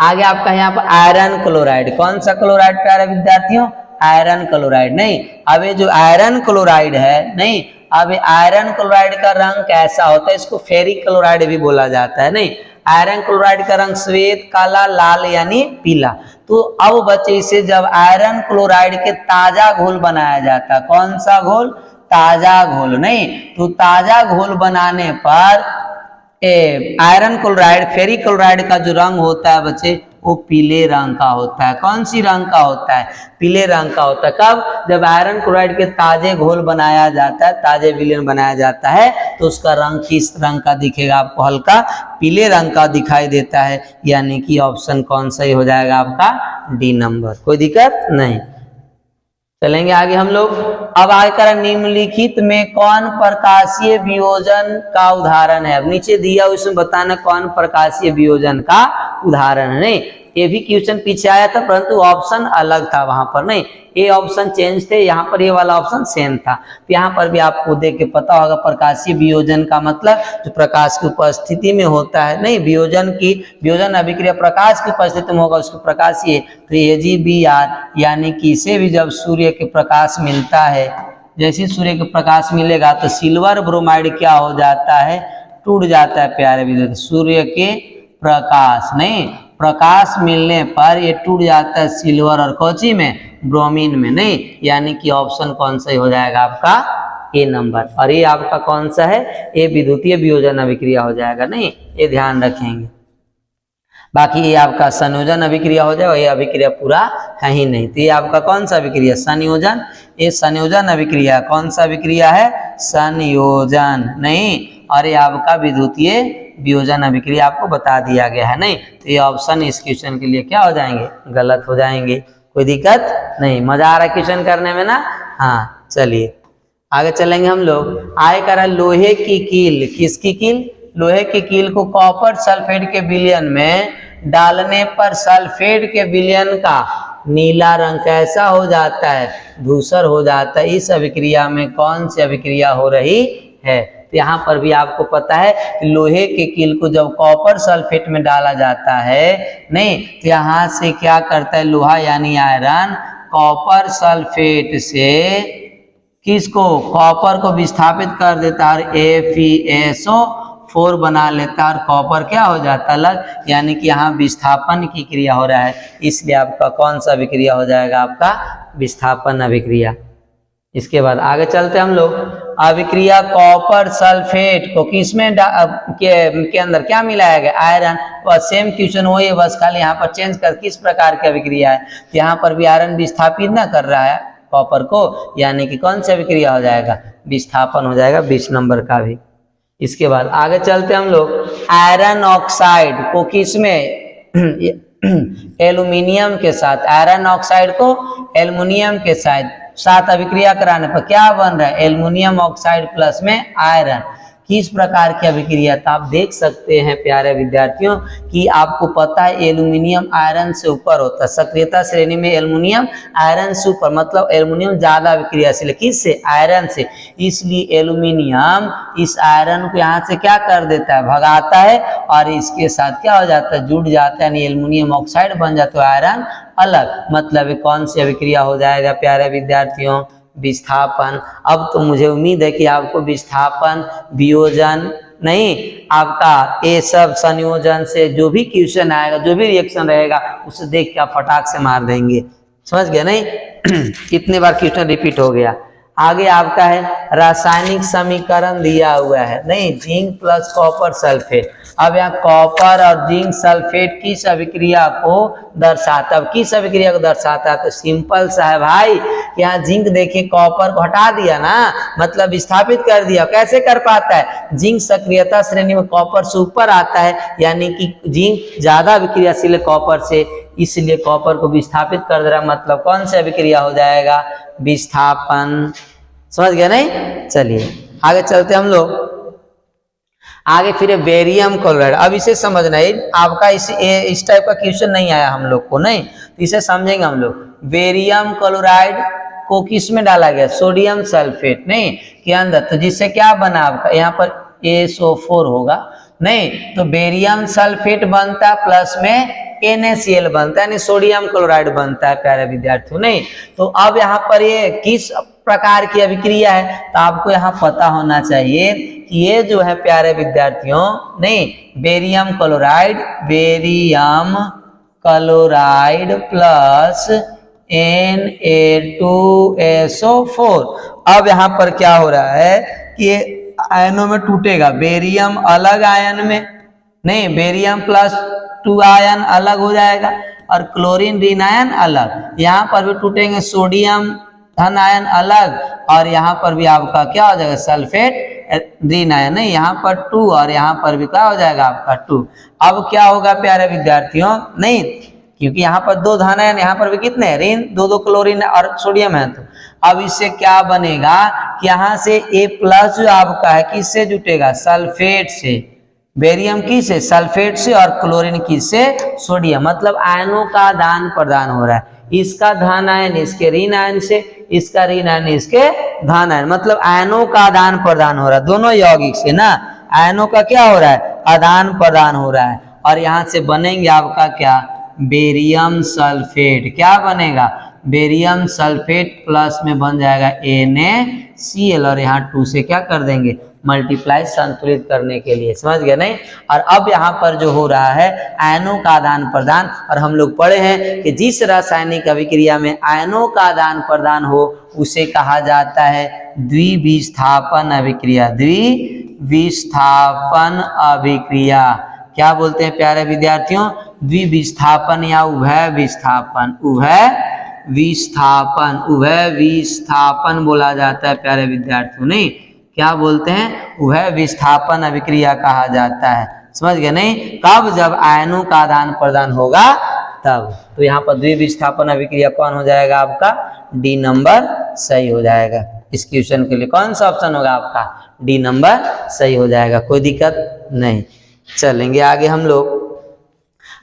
आगे आपका यहाँ पर आयरन क्लोराइड, कौन सा क्लोराइड प्यारे विद्यार्थियों? Iron chloride. नहीं, अब ये जो आयरन क्लोराइड है, नहीं, अब आयरन क्लोराइड का रंग कैसा होता है? इसको फेरिक क्लोराइड भी बोला जाता है। नहीं, आयरन क्लोराइड का रंग श्वेत, काला, लाल यानी पीला। तो अब बच्चे इसे जब आयरन क्लोराइड के ताजा घोल बनाया जाता है, कौन सा घोल? ताजा घोल। नहीं, तो ताजा घोल बनाने पर आयरन क्लोराइड, फेरिक क्लोराइड का जो रंग होता है बच्चे, वो पीले रंग का होता है। कौन सी रंग का होता है? पीले रंग का होता है। कब? जब आयरन क्लोराइड के ताजे घोल बनाया जाता है, ताजे विलयन बनाया जाता है, तो उसका रंग किस रंग का दिखेगा आपको? हल्का पीले रंग का दिखाई देता है। यानी कि ऑप्शन कौन सही हो जाएगा आपका? डी नंबर, कोई दिक्कत नहीं। चलेंगे आगे हम लोग। अब आकर निम्नलिखित में कौन प्रकाशीय वियोजन का उदाहरण है? अब नीचे दिया उसमें बताना कौन प्रकाशीय वियोजन का उदाहरण है। नहीं, ये भी क्वेश्चन पीछे आया था, परंतु ऑप्शन अलग था वहां पर। नहीं, ये ऑप्शन चेंज थे, यहाँ पर ये वाला ऑप्शन सेम था। तो यहाँ पर भी आपको देख के पता होगा प्रकाशीय वियोजन का मतलब जो प्रकाश की उपस्थिति में होता है। नहीं, वियोजन अभिक्रिया प्रकाश की उपस्थिति में होगा, उसको प्रकाशीय। तो AgBr यानी कि इसे भी जब सूर्य के प्रकाश मिलता है, जैसे सूर्य के प्रकाश मिलेगा तो सिल्वर ब्रोमाइड क्या हो जाता है? टूट जाता है प्यारे विद्यार्थी। सूर्य के प्रकाश, नहीं, प्रकाश मिलने पर ये टूट जाता है सिल्वर और कौची में? ब्रोमीन में। नहीं, यानी कि ऑप्शन कौन सा हो जाएगा आपका? ए नंबर। और ये आपका कौन सा है? ये विद्युतीय वियोजन अभिक्रिया हो जाएगा। नहीं, ये ध्यान रखेंगे। बाकी ये आपका संयोजन अभिक्रिया हो जाएगा, ये अभिक्रिया पूरा है ही नहीं। तो ये आपका कौन सा अभिक्रिया? संयोजन। ये संयोजन अभिक्रिया कौन सा अभिक्रिया है? संयोजन। नहीं, और ये आपका विद्युतीय वियोजन अभिक्रिया आपको बता दिया गया है। नहीं, तो ये ऑप्शन इस क्वेश्चन के लिए क्या हो जाएंगे? गलत हो जाएंगे। कोई दिक्कत नहीं। मजा आ रहा है क्वेश्चन करने में ना? हाँ, चलिए आगे चलेंगे हम लोग। आगे कर लोहे की कील, किसकी कील? लोहे की कील को कॉपर सल्फेट के विलयन में डालने पर सल्फेट के विलयन का नीला रंग कैसा हो जाता है? धूसर हो जाता है। इस अभिक्रिया में कौन सी अभिक्रिया हो रही है? तो यहाँ पर भी आपको पता है कि लोहे के कील को जब कॉपर सल्फेट में डाला जाता है, नहीं, तो यहाँ से क्या करता है? लोहा यानी आयरन कॉपर सल्फेट से किसको? कॉपर को विस्थापित कर देता है, FeSO4 बना लेता है और कॉपर क्या हो जाता है? अलग। यानी कि यहाँ विस्थापन की क्रिया हो रहा है, इसलिए आपका कौन सा अभिक्रिया हो जाएगा? आपका विस्थापन अभिक्रिया। इसके बाद आगे चलते हम लोग। अभिक्रिया कॉपर सल्फेट को किसमें के अंदर क्या मिलाया गया? आयरन। और सेम क्वेश्चन वही है, बस खाली यहाँ पर चेंज कर किस प्रकार की अभिक्रिया है। तो यहाँ पर भी आयरन विस्थापित ना कर रहा है कॉपर को, यानी कि कौन सी अभिक्रिया हो जाएगा? विस्थापन हो जाएगा, 20 नंबर का भी। इसके बाद आगे चलते हम लोग। आयरन ऑक्साइड को किसमें? एल्यूमिनियम के साथ। आयरन ऑक्साइड को एल्युमिनियम के साथ अभिक्रिया कराने पर क्या बन रहा है? एल्युमिनियम ऑक्साइड प्लस में आयरन। किस प्रकार की अभिक्रिया? तो आप देख सकते हैं प्यारे विद्यार्थियों कि आपको पता है एल्युमिनियम आयरन से ऊपर होता है। सक्रियता श्रेणी में एल्युमिनियम आयरन से ऊपर, मतलब एल्युमिनियम ज्यादा अभिक्रियाशील है। किससे? आयरन से। इसलिए एल्युमिनियम इस आयरन को यहाँ से क्या कर देता है? भगाता है और इसके साथ क्या हो जाता है? जुड़ जाता है, यानी एल्युमिनियम ऑक्साइड बन जाता है, आयरन अलग। मतलब कौन सी अभिक्रिया हो जाएगा प्यारे विद्यार्थियों? विस्थापन। अब तो मुझे उम्मीद है कि आपको विस्थापन, वियोजन, नहीं, आपका ये सब संयोजन से जो भी क्वेश्चन आएगा, जो भी रिएक्शन रहेगा, उसे देख के आप फटाक से मार देंगे। समझ गए? नहीं कितने बार क्वेश्चन रिपीट हो गया। आगे आपका है रासायनिक समीकरण दिया हुआ है, नहीं, जिंक प्लस कॉपर सल्फेट। अब यहाँ कॉपर और जिंक सल्फेट किस अभिक्रिया को दर्शाता है? अब किस अभिक्रिया को दर्शाता है? तो सिंपल सा है भाई, यहाँ जिंक देखिए कॉपर को हटा दिया ना, मतलब विस्थापित कर दिया। कैसे कर पाता है? जिंक सक्रियता श्रेणी में कॉपर से ऊपर आता है, यानी कि जिंक ज्यादा अभिक्रियाशील है कॉपर से, इसलिए कॉपर को विस्थापित कर दे रहा। मतलब कौन सी अभिक्रिया हो जाएगा? विस्थापन। समझ गया? नहीं, चलिए आगे चलते हम लोग। आगे फिर बेरियम क्लोराइड। अब इसे समझना है, आपका इस टाइप का क्वेश्चन नहीं आया हम लोग को, नहीं, तो इसे समझेंगे हम लोग। बेरियम क्लोराइड को किस में डाला गया, सोडियम सल्फेट नहीं के अंदर, तो जिससे क्या बना आपका यहाँ पर SO4 होगा नहीं, तो बेरियम सल्फेट बनता है प्लस में NaCl बनता है, यानी सोडियम क्लोराइड बनता है प्यारे विद्यार्थियों नहीं। तो अब यहाँ पर ये किस प्रकार की अभिक्रिया है, तो आपको यहाँ पता होना चाहिए कि ये जो है प्यारे विद्यार्थियों नहीं, बेरियम क्लोराइड प्लस Na2SO4। अब यहाँ पर क्या हो रहा है कि आयनों में टूटेगा, बेरियम अलग आयन में नहीं, बेरियम +2 आयन अलग हो जाएगा और क्लोरीन ऋण आयन अलग, यहाँ पर भी टूटेंगे, सोडियम धन आयन अलग और यहाँ पर भी आपका क्या हो जाएगा, सल्फेट ऋण आयन नहीं, यहाँ पर 2 और यहाँ पर भी क्या हो जाएगा आपका 2। अब क्या होगा प्यारे विद्यार्थियों नहीं, क्योंकि यहाँ पर 2 धन आयन, यहाँ पर भी कितने हैं ऋण, 2 क्लोरीन और सोडियम है, तो अब इससे क्या बनेगा कि यहाँ से A+ जो आपका है किससे जुटेगा, सल्फेट से, बेरियम किससे, सल्फेट से और क्लोरीन किससे, सोडियम। मतलब आयनों का आदान प्रदान हो रहा है, इसका धन आयन इसके ऋण आयन से, इसका ऋण आयन इसके धन आयन, मतलब आयनों का आदान प्रदान हो रहा है दोनों यौगिक से ना, आयनों का क्या हो रहा है, आदान प्रदान हो रहा है। और यहाँ से बनेंगे आपका क्या, बेरियम सल्फेट, क्या बनेगा, बेरियम सल्फेट प्लस में बन जाएगा NaCl और यहाँ 2 से क्या कर देंगे, मल्टीप्लाई, संतुलित करने के लिए, समझ गए नहीं। और अब यहाँ पर जो हो रहा है आयनों का आदान प्रदान, और हम लोग पढ़े हैं कि जिस रासायनिक अभिक्रिया में आयनों का आदान प्रदान हो उसे कहा जाता है द्विविस्थापन अभिक्रिया, द्विविस्थापन अभिक्रिया। क्या बोलते हैं प्यारे विद्यार्थियों, द्विविस्थापन या उभय विस्थापन, उभय विस्थापन बोला जाता है प्यारे विद्यार्थियों नहीं, क्या बोलते हैं, उभय विस्थापन अभिक्रिया कहा जाता है, समझ गए नहीं। कब, जब आयनों का आदान प्रदान होगा तब। तो यहाँ पर द्विविस्थापन अभिक्रिया कौन हो जाएगा आपका, D नंबर सही हो जाएगा। इस क्वेश्चन के लिए कौन सा ऑप्शन होगा आपका, D नंबर सही हो जाएगा, कोई दिक्कत नहीं। चलेंगे आगे हम लोग,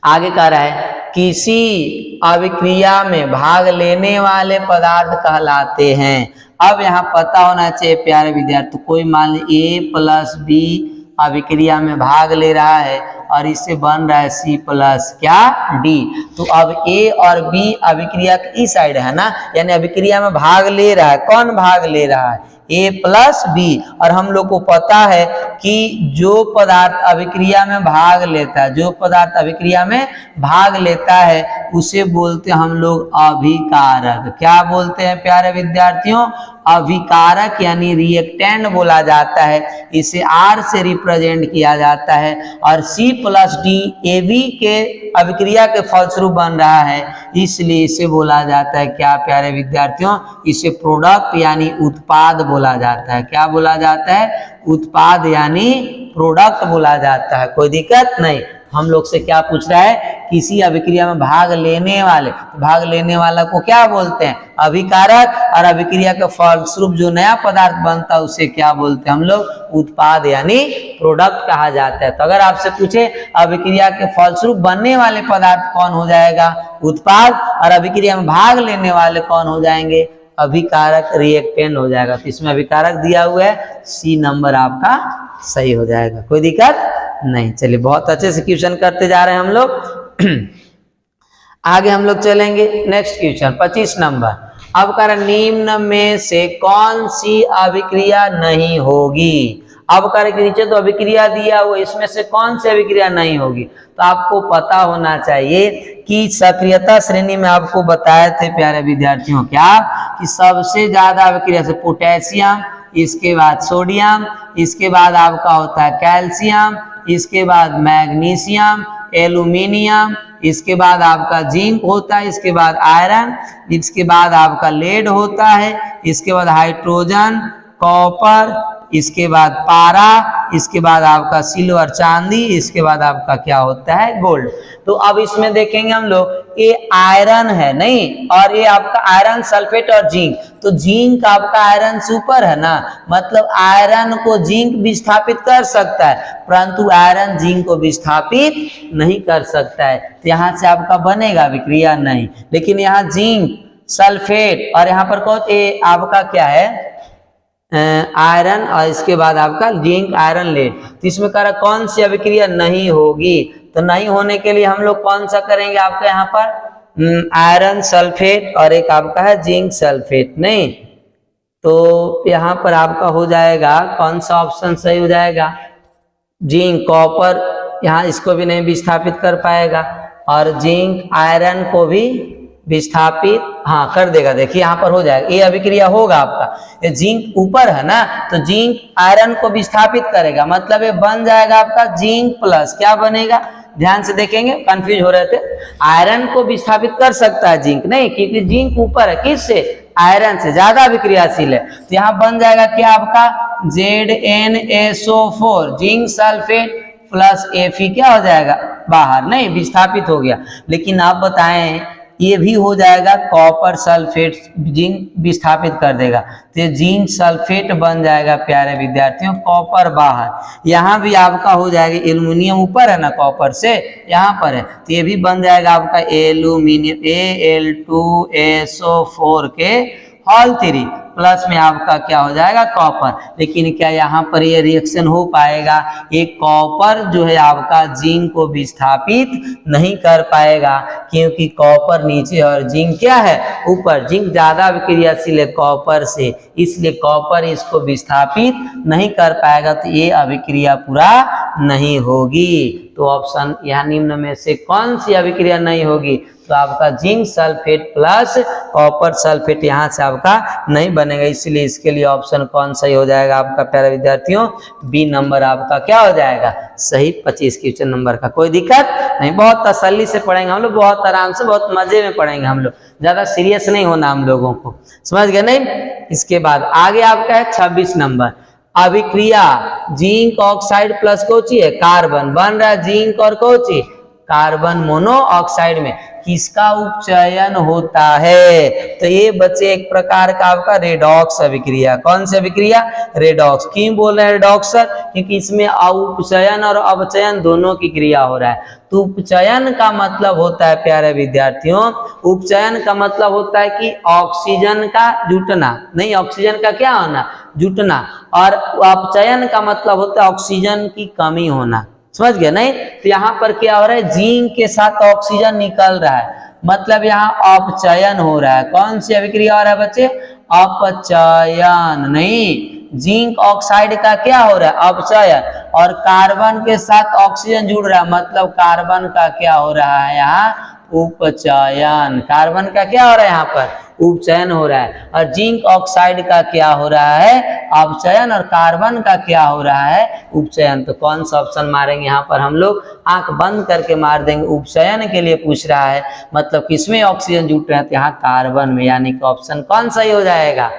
आगे कह रहा है किसी अभिक्रिया में भाग लेने वाले पदार्थ कहलाते हैं। अब यहाँ पता होना चाहिए प्यारे विद्यार्थी, कोई मान लीजिए A+B अभिक्रिया में भाग ले रहा है और इससे बन रहा है C+D, तो अब A और B अभिक्रिया की साइड है ना, यानी अभिक्रिया में भाग ले रहा है, कौन भाग ले रहा है, A+B। और हम लोग को पता है कि जो पदार्थ अभिक्रिया में भाग लेता है, जो पदार्थ अभिक्रिया में भाग लेता है उसे बोलते हैं हम लोग अभिकारक। क्या बोलते हैं प्यारे विद्यार्थियों, अभिकारक यानी रिएक्टेंट बोला जाता है, इसे R से रिप्रेजेंट किया जाता है। और C+D AB के अभिक्रिया के फलस्वरूप बन रहा है, इसलिए इसे बोला जाता है क्या प्यारे विद्यार्थियों, इसे प्रोडक्ट यानी उत्पाद बोला जाता है। क्या बोला जाता है, उत्पाद यानी प्रोडक्ट बोला जाता है, कोई दिक्कत नहीं। हम लोग से क्या पूछ रहा है, किसी अभिक्रिया में भाग लेने वाले, भाग लेने वाला को क्या बोलते हैं, अभिकारक, और अभिक्रिया के फलस्वरूप जो नया पदार्थ बनता है उसे क्या बोलते हैं हम लोग, उत्पाद यानी प्रोडक्ट कहा जाता है। तो अगर आपसे पूछे अभिक्रिया के फलस्वरूप बनने वाले पदार्थ कौन हो जाएगा, उत्पाद, और अभिक्रिया में भाग लेने वाले कौन हो जाएंगे, अभिकारक, रिएक्टेंट हो जाएगा। तो इसमें अभिकारक दिया हुआ है, C नंबर आपका सही हो जाएगा, कोई दिक्कत नहीं। चलिए बहुत अच्छे से क्वेश्चन करते जा रहे हैं हम लोग। आगे हम लोग चलेंगे नेक्स्ट क्वेश्चन 25 नंबर। अब कर निम्न में से कौन सी अभिक्रिया नहीं होगी। अब कर के नीचे तो अभिक्रिया दिया हुआ, इसमें से कौन सी अभिक्रिया नहीं होगी। तो आपको पता होना चाहिए कि सक्रियता श्रेणी में आपको बताए थे प्यारे विद्यार्थियों क्या, कि सबसे ज्यादा अभिक्रिया से पोटेशियम, इसके बाद सोडियम, इसके बाद आपका होता है कैल्शियम, इसके बाद मैग्नीशियम, एल्यूमिनियम, इसके बाद आपका जिंक होता है, इसके बाद आयरन, इसके बाद आपका लेड होता है, इसके बाद हाइड्रोजन, कॉपर, इसके बाद पारा, इसके बाद आपका सिल्वर चांदी, इसके बाद आपका क्या होता है गोल्ड। तो अब इसमें देखेंगे हम लोग ये आयरन है नहीं, और ये आपका आयरन सल्फेट और जिंक। तो जिंक आपका आयरन से ऊपर है ना, मतलब आयरन को जिंक विस्थापित कर सकता है, परंतु आयरन जिंक को विस्थापित नहीं कर सकता है। तो यहाँ से आपका बनेगा विक्रिया नहीं, लेकिन यहाँ जिंक सल्फेट और यहाँ पर कौन ए आपका क्या है आयरन, और इसके बाद आपका जिंक आयरन लेड। तो इसमें कह रहा कौन सी अभिक्रिया नहीं होगी, तो नहीं होने के लिए हम लोग कौन सा करेंगे आपका यहाँ पर आयरन सल्फेट और एक आपका है जिंक सल्फेट नहीं। तो यहाँ पर आपका हो जाएगा कौन सा ऑप्शन सही हो जाएगा, जिंक कॉपर, यहाँ इसको भी नहीं विस्थापित कर पाएगा, और जिंक आयरन को भी विस्थापित हाँ कर देगा। देखिए यहाँ पर हो जाएगा, ये अभिक्रिया होगा आपका, ये जिंक ऊपर है ना, तो जिंक आयरन को विस्थापित करेगा, मतलब ये बन जाएगा आपका जिंक प्लस क्या बनेगा, ध्यान से देखेंगे कंफ्यूज हो रहे थे, आयरन को विस्थापित कर सकता है जिंक नहीं, क्योंकि जिंक ऊपर है किससे, आयरन से, ज्यादा अभिक्रियाशील है। तो यहाँ बन जाएगा क्या आपका ZnSO4 zinc sulphate plus Fe क्या हो जाएगा बाहर नहीं, विस्थापित हो गया। लेकिन आप बताएं ये भी हो जाएगा कॉपर सल्फेट, जिंक विस्थापित कर देगा, तो जिंक सल्फेट बन जाएगा प्यारे विद्यार्थियों, कॉपर बाहर। यहाँ भी आपका हो जाएगा एल्युमिनियम ऊपर है ना कॉपर से, यहाँ पर है, तो ये भी बन जाएगा आपका एल्यूमिनियम Al2SO4 के होल 3 प्लस में आपका क्या हो जाएगा कॉपर। लेकिन क्या यहाँ पर ये रिएक्शन हो पाएगा, ये कॉपर जो है आपका जिंक को विस्थापित नहीं कर पाएगा, क्योंकि कॉपर नीचे और जिंक क्या है ऊपर, जिंक ज्यादा अभिक्रियाशील है कॉपर से, इसलिए कॉपर इसको विस्थापित नहीं कर पाएगा, तो ये अभिक्रिया पूरा नहीं होगी। तो ऑप्शन यहाँ निम्न में से कौन सी अभिक्रिया नहीं होगी, तो आपका zinc sulphate plus copper sulphate यहाँ से आपका नहीं बनेगा, इसलिए इसके लिए ऑप्शन कौन सही हो जाएगा आपका प्यारे विद्यार्थियों, बी नंबर आपका क्या हो जाएगा सही 25 क्वेश्चन नंबर का। कोई दिक्कत नहीं, बहुत तसल्ली से पढ़ेंगे हम लोग, बहुत आराम से, बहुत मजे में पढ़ेंगे हम लोग, ज्यादा सीरियस नहीं होना हम लोगों को, समझ गए नहीं। इसके बाद आगे आपका है 26 नंबर, अभिक्रिया जिंक ऑक्साइड प्लस कोची है कार्बन, बन रहा है जिंक और कोची कार्बन मोनोऑक्साइड में किसका उपचयन होता है, तो ये बच्चे एक प्रकार का आपका रेडॉक्स अभिक्रिया। कौन सी अभिक्रिया, रेडॉक्स। क्यों बोल रहे हैं रेडॉक्स सर, क्योंकि इसमें उपचयन और अवचयन दोनों की क्रिया हो रहा है। तो उपचयन का मतलब होता है प्यारे विद्यार्थियों, उपचयन का मतलब होता है कि ऑक्सीजन का जुटना, नहीं ऑक्सीजन का क्या होना जुटना, और अपचयन का मतलब होता है ऑक्सीजन की कमी होना, समझ गए नहीं। तो यहाँ पर क्या हो रहा है, जिंक के साथ ऑक्सीजन निकल रहा है, मतलब यहाँ अपचयन हो रहा है। कौन सी अभिक्रिया हो रहा है बच्चे, अपचयन नहीं, जिंक ऑक्साइड का क्या हो रहा है अपचयन, और कार्बन के साथ ऑक्सीजन जुड़ रहा है, मतलब कार्बन का क्या हो रहा है यहाँ उपचयन। कार्बन का क्या हो रहा है यहाँ पर उपचयन हो रहा है, और जिंक ऑक्साइड का क्या हो रहा है अपचयन, और कार्बन का क्या हो रहा है उपचयन। तो कौन सा ऑप्शन मारेंगे यहाँ पर हम लोग, आंख बंद करके मार देंगे, उपचयन के लिए पूछ रहा है, मतलब किसमें ऑक्सीजन जुट रहे हैं, तो यहाँ कार्बन में, यानी कि ऑप्शन कौन सही हो जाएगा,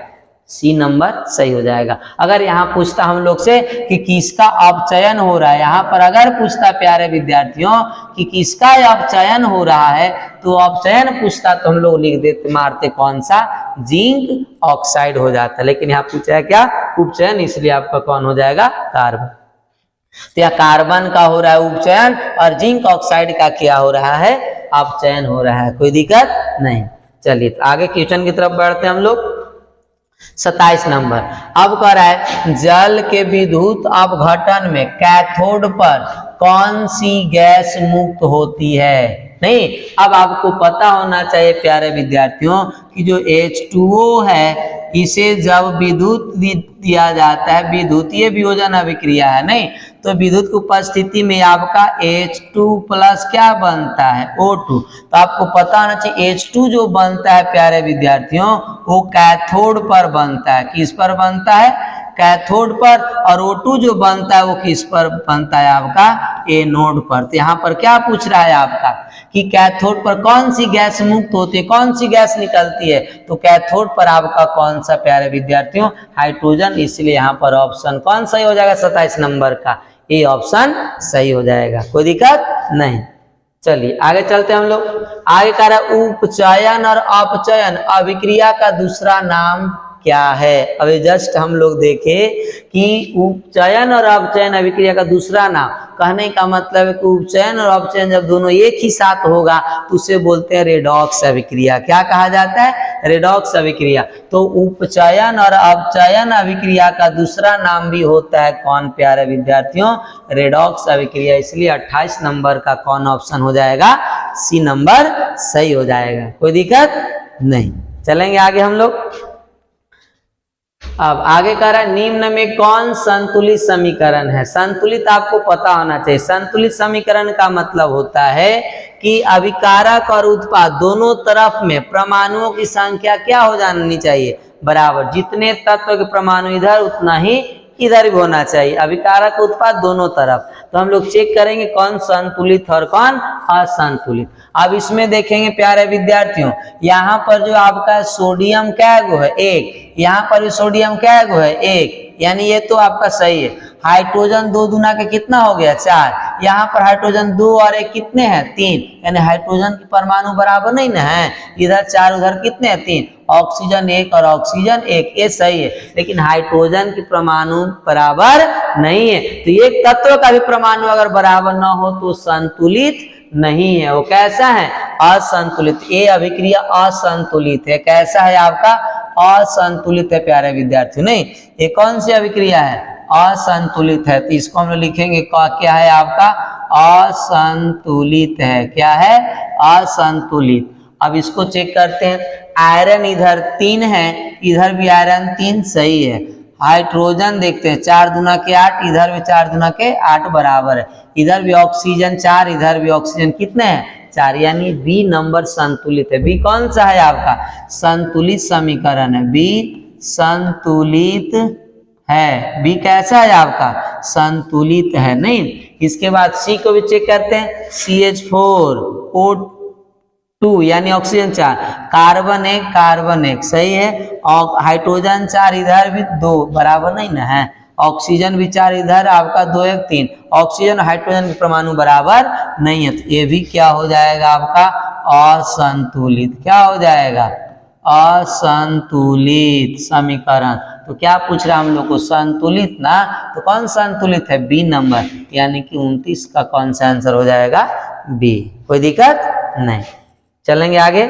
सी नंबर सही हो जाएगा। अगर यहाँ पूछता हम लोग से कि किसका अपचयन हो रहा है, यहाँ पर अगर पूछता प्यारे विद्यार्थियों कि किसका अपचयन हो रहा है, तो अपचयन पूछता तो हम लोग लिख देते मारते कौन सा जिंक ऑक्साइड हो जाता, लेकिन यहाँ पूछा है क्या उपचयन, इसलिए आपका कौन हो जाएगा कार्बन। तो यह कार्बन का हो रहा है उपचयन, और जिंक ऑक्साइड का क्या हो रहा है अपचयन हो रहा है, कोई दिक्कत नहीं। चलिए आगे क्वेश्चन की तरफ बढ़ते हैं हम लोग। 27 नंबर, अब कह रहा है जल के विद्युत अपघटन में कैथोड पर कौन सी गैस मुक्त होती है। नहीं, अब आपको पता होना चाहिए प्यारे विद्यार्थियों कि जो H2O है इसे जब विद्युत दिया जाता है, विद्युतीय वियोजन अभिक्रिया है नहीं, तो विद्युत की उपस्थिति में आपका H2 प्लस क्या बनता है O2। तो आपको पता होना चाहिए H2 जो बनता है प्यारे विद्यार्थियों वो कैथोड पर बनता है, किस पर बनता है कैथोड पर, और O2 जो बनता है वो किस पर बनता है आपका, एनोड पर। तो यहाँ पर क्या पूछ रहा है आपका कि कैथोड पर कौन सी गैस मुक्त होती है, कौन सी गैस निकलती है, तो कैथोड पर आपका कौन सा प्यारे विद्यार्थियों, हाइड्रोजन। इसलिए यहाँ पर ऑप्शन कौन सही हो जाएगा, 27 नंबर का ए ऑप्शन सही हो जाएगा, कोई दिक्कत नहीं। चलिए आगे चलते हैं हम लोग। आगे कह रहा है उपचयन और अपचयन अभिक्रिया का दूसरा नाम क्या है। अभी जस्ट हम लोग देखे कि उपचयन और अपचयन अभिक्रिया का दूसरा नाम, कहने का मतलब है कि उपचयन और अपचयन जब दोनों एक ही साथ होगा तो उसे बोलते हैं रेडॉक्स अभिक्रिया। क्या कहा जाता है, रेडॉक्स अभिक्रिया। तो उपचयन और अपचयन अभिक्रिया का दूसरा नाम भी होता है कौन प्यारे विद्यार्थियों, रेडॉक्स अभिक्रिया। इसलिए 28 नंबर का कौन ऑप्शन हो जाएगा, सी नंबर सही हो जाएगा, कोई दिक्कत नहीं। चलेंगे आगे हम लोग। अब आगे कह रहा है निम्न में कौन संतुलित समीकरण है। संतुलित आपको पता होना चाहिए। संतुलित समीकरण का मतलब होता है कि अभिकारक और उत्पाद दोनों तरफ में परमाणुओं की संख्या क्या हो जानी चाहिए, बराबर। जितने तत्व के परमाणु इधर उतना ही इधर भी होना चाहिए, अभिकारक उत्पाद दोनों तरफ। तो हम लोग चेक करेंगे कौन संतुलित और कौन असंतुलित। अब इसमें देखेंगे प्यारे विद्यार्थियों, यहाँ पर जो आपका सोडियम क्या गो है, एक। यहाँ पर भी सोडियम क्या गो है, एक, यानी ये तो आपका सही है। हाइड्रोजन 2 दूना के कितना हो गया, 4। यहाँ पर हाइड्रोजन 2 और 1 कितने हैं, 3, यानी हाइड्रोजन की परमाणु बराबर नहीं ना है, इधर 4 उधर कितने हैं, 3। ऑक्सीजन 1 और ऑक्सीजन 1, ये सही है। लेकिन हाइड्रोजन की परमाणु बराबर नहीं है, तो एक तत्व का भी परमाणु अगर बराबर ना हो तो संतुलित नहीं है, वो कैसा है, असंतुलित। ये अभिक्रिया असंतुलित है। कैसा है आपका, असंतुलित है प्यारे विद्यार्थियों। नहीं, ये कौन सी अभिक्रिया है, असंतुलित है। तो इसको हम लोग लिखेंगे क्या है आपका, असंतुलित है। क्या है, असंतुलित। अब इसको चेक करते हैं। आयरन इधर 3 है, इधर भी आयरन 3, सही है। हाइड्रोजन देखते हैं, 4 दूना के 8, इधर भी 4 दूना के 8 बराबर है। इधर भी ऑक्सीजन 4, इधर भी ऑक्सीजन कितने हैं, 4, यानी बी नंबर संतुलित है। बी कौन सा है आपका, संतुलित समीकरण है, बी संतुलित है। बी कैसा है आपका, संतुलित है। नहीं, इसके बाद सी को भी चेक करते हैं। CH4O2 यानी ऑक्सीजन 4, कार्बन 1 कार्बन 1, सही है। और हाइड्रोजन 4, इधर भी 2, बराबर नहीं ना है। ऑक्सीजन भी 4, इधर आपका 2 1 3, ऑक्सीजन हाइड्रोजन के परमाणु बराबर नहीं है, तो ये भी क्या हो जाएगा आपका, असंतुलित। क्या हो जाएगा, असंतुलित समीकरण। तो क्या पूछ रहा है हम लोग को, संतुलित ना, तो कौन संतुलित है, बी नंबर, यानी कि 29 का कौन सा आंसर हो जाएगा, बी। कोई दिक्कत नहीं। चलेंगे आगे।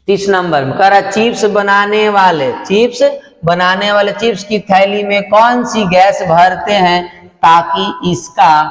30 नंबर में कह रहा चिप्स बनाने वाले चिप्स की थैली में कौन सी गैस भरते हैं ताकि इसका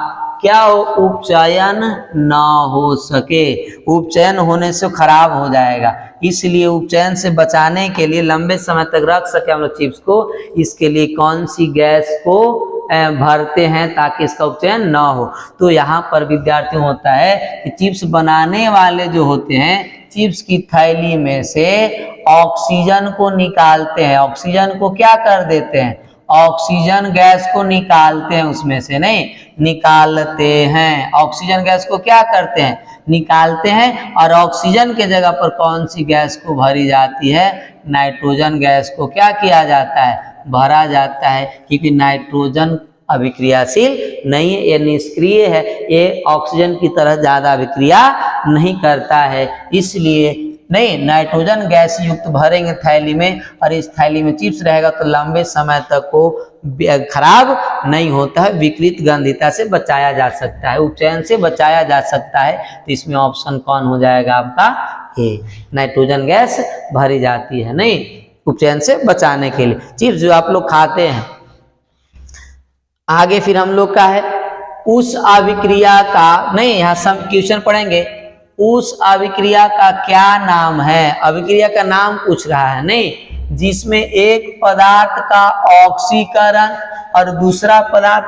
क्या हो, उपचयन ना हो सके। उपचयन होने से खराब हो जाएगा, इसलिए उपचयन से बचाने के लिए, लंबे समय तक रख सके हम लोग चिप्स को, इसके लिए कौन सी गैस को भरते हैं ताकि इसका उपचयन ना हो। तो यहाँ पर विद्यार्थियों होता है कि चिप्स बनाने वाले जो होते हैं, चिप्स की थैली में से ऑक्सीजन को निकालते हैं। ऑक्सीजन को क्या कर देते हैं, ऑक्सीजन गैस को निकालते हैं, उसमें से नहीं निकालते हैं। ऑक्सीजन गैस को क्या करते हैं, निकालते हैं। और ऑक्सीजन के जगह पर कौन सी गैस को भरी जाती है, नाइट्रोजन गैस को क्या किया जाता है, भरा जाता है। क्योंकि नाइट्रोजन अभिक्रियाशील नहीं है, ये निष्क्रिय है, ये ऑक्सीजन की तरह ज्यादा अभिक्रिया नहीं करता है, इसलिए नहीं नाइट्रोजन गैस युक्त भरेंगे थैली में, और इस थैली में चिप्स रहेगा तो लंबे समय तक को खराब नहीं होता है, विकृत गंधिता से बचाया जा सकता है, उपचयन से बचाया जा सकता है। तो इसमें ऑप्शन कौन हो जाएगा आपका, ए, नाइट्रोजन गैस भरी जाती है नहीं उपचयन से बचाने के लिए। चिप्स जो आप लोग खाते हैं। आगे फिर हम लोग का है उस अभिक्रिया का, नहीं यहाँ सब क्वेश्चन पढ़ेंगे, उस अभिक्रिया का क्या नाम है। अभिक्रिया का नाम पूछ रहा है, नहीं, जिसमें एक पदार्थ का ऑक्सीकरण और दूसरा पदार्थ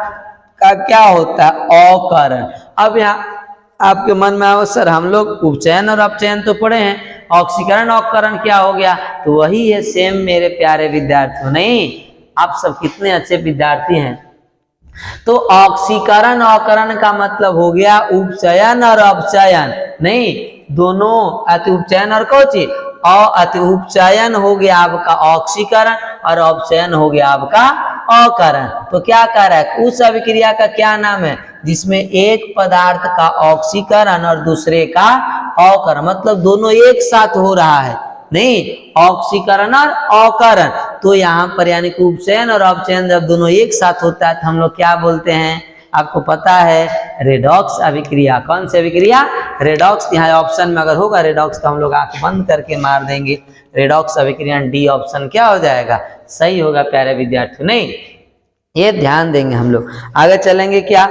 का क्या होता है, अवकरण। अब यहाँ आपके मन में आओ सर हम लोग उपचयन और अपचयन तो पढ़े हैं, ऑक्सीकरण अवकरण क्या हो गया, तो वही है सेम मेरे प्यारे विद्यार्थियों। नहीं, आप सब कितने अच्छे विद्यार्थी हैं। तो ऑक्सीकरण अवकरण का मतलब हो गया उपचयन और अपचयन, नहीं दोनों अति उपचयन और कौची अति उपचयन हो गया आपका ऑक्सीकरण और अपचयन हो गया आपका अकरण। तो क्या कह रहा है, उस अभिक्रिया का क्या नाम है जिसमें एक पदार्थ का ऑक्सीकरण और दूसरे का अकरण, मतलब दोनों एक साथ हो रहा है, नहीं ऑक्सीकरण और अकरण। तो यहाँ पर यानी कि उपचयन और अपचयन जब दोनों एक साथ होता है तो हम लोग क्या बोलते हैं, आपको पता है रेडॉक्स अभिक्रिया। कौन सी अभिक्रिया, रेडॉक्स। यहाँ ऑप्शन में अगर होगा रेडॉक्स तो हम लोग आंख बंद करके मार देंगे, रेडॉक्स अभिक्रिया डी ऑप्शन क्या हो जाएगा, सही होगा प्यारे विद्यार्थियों, नहीं ये ध्यान देंगे हम लोग। आगे चलेंगे क्या,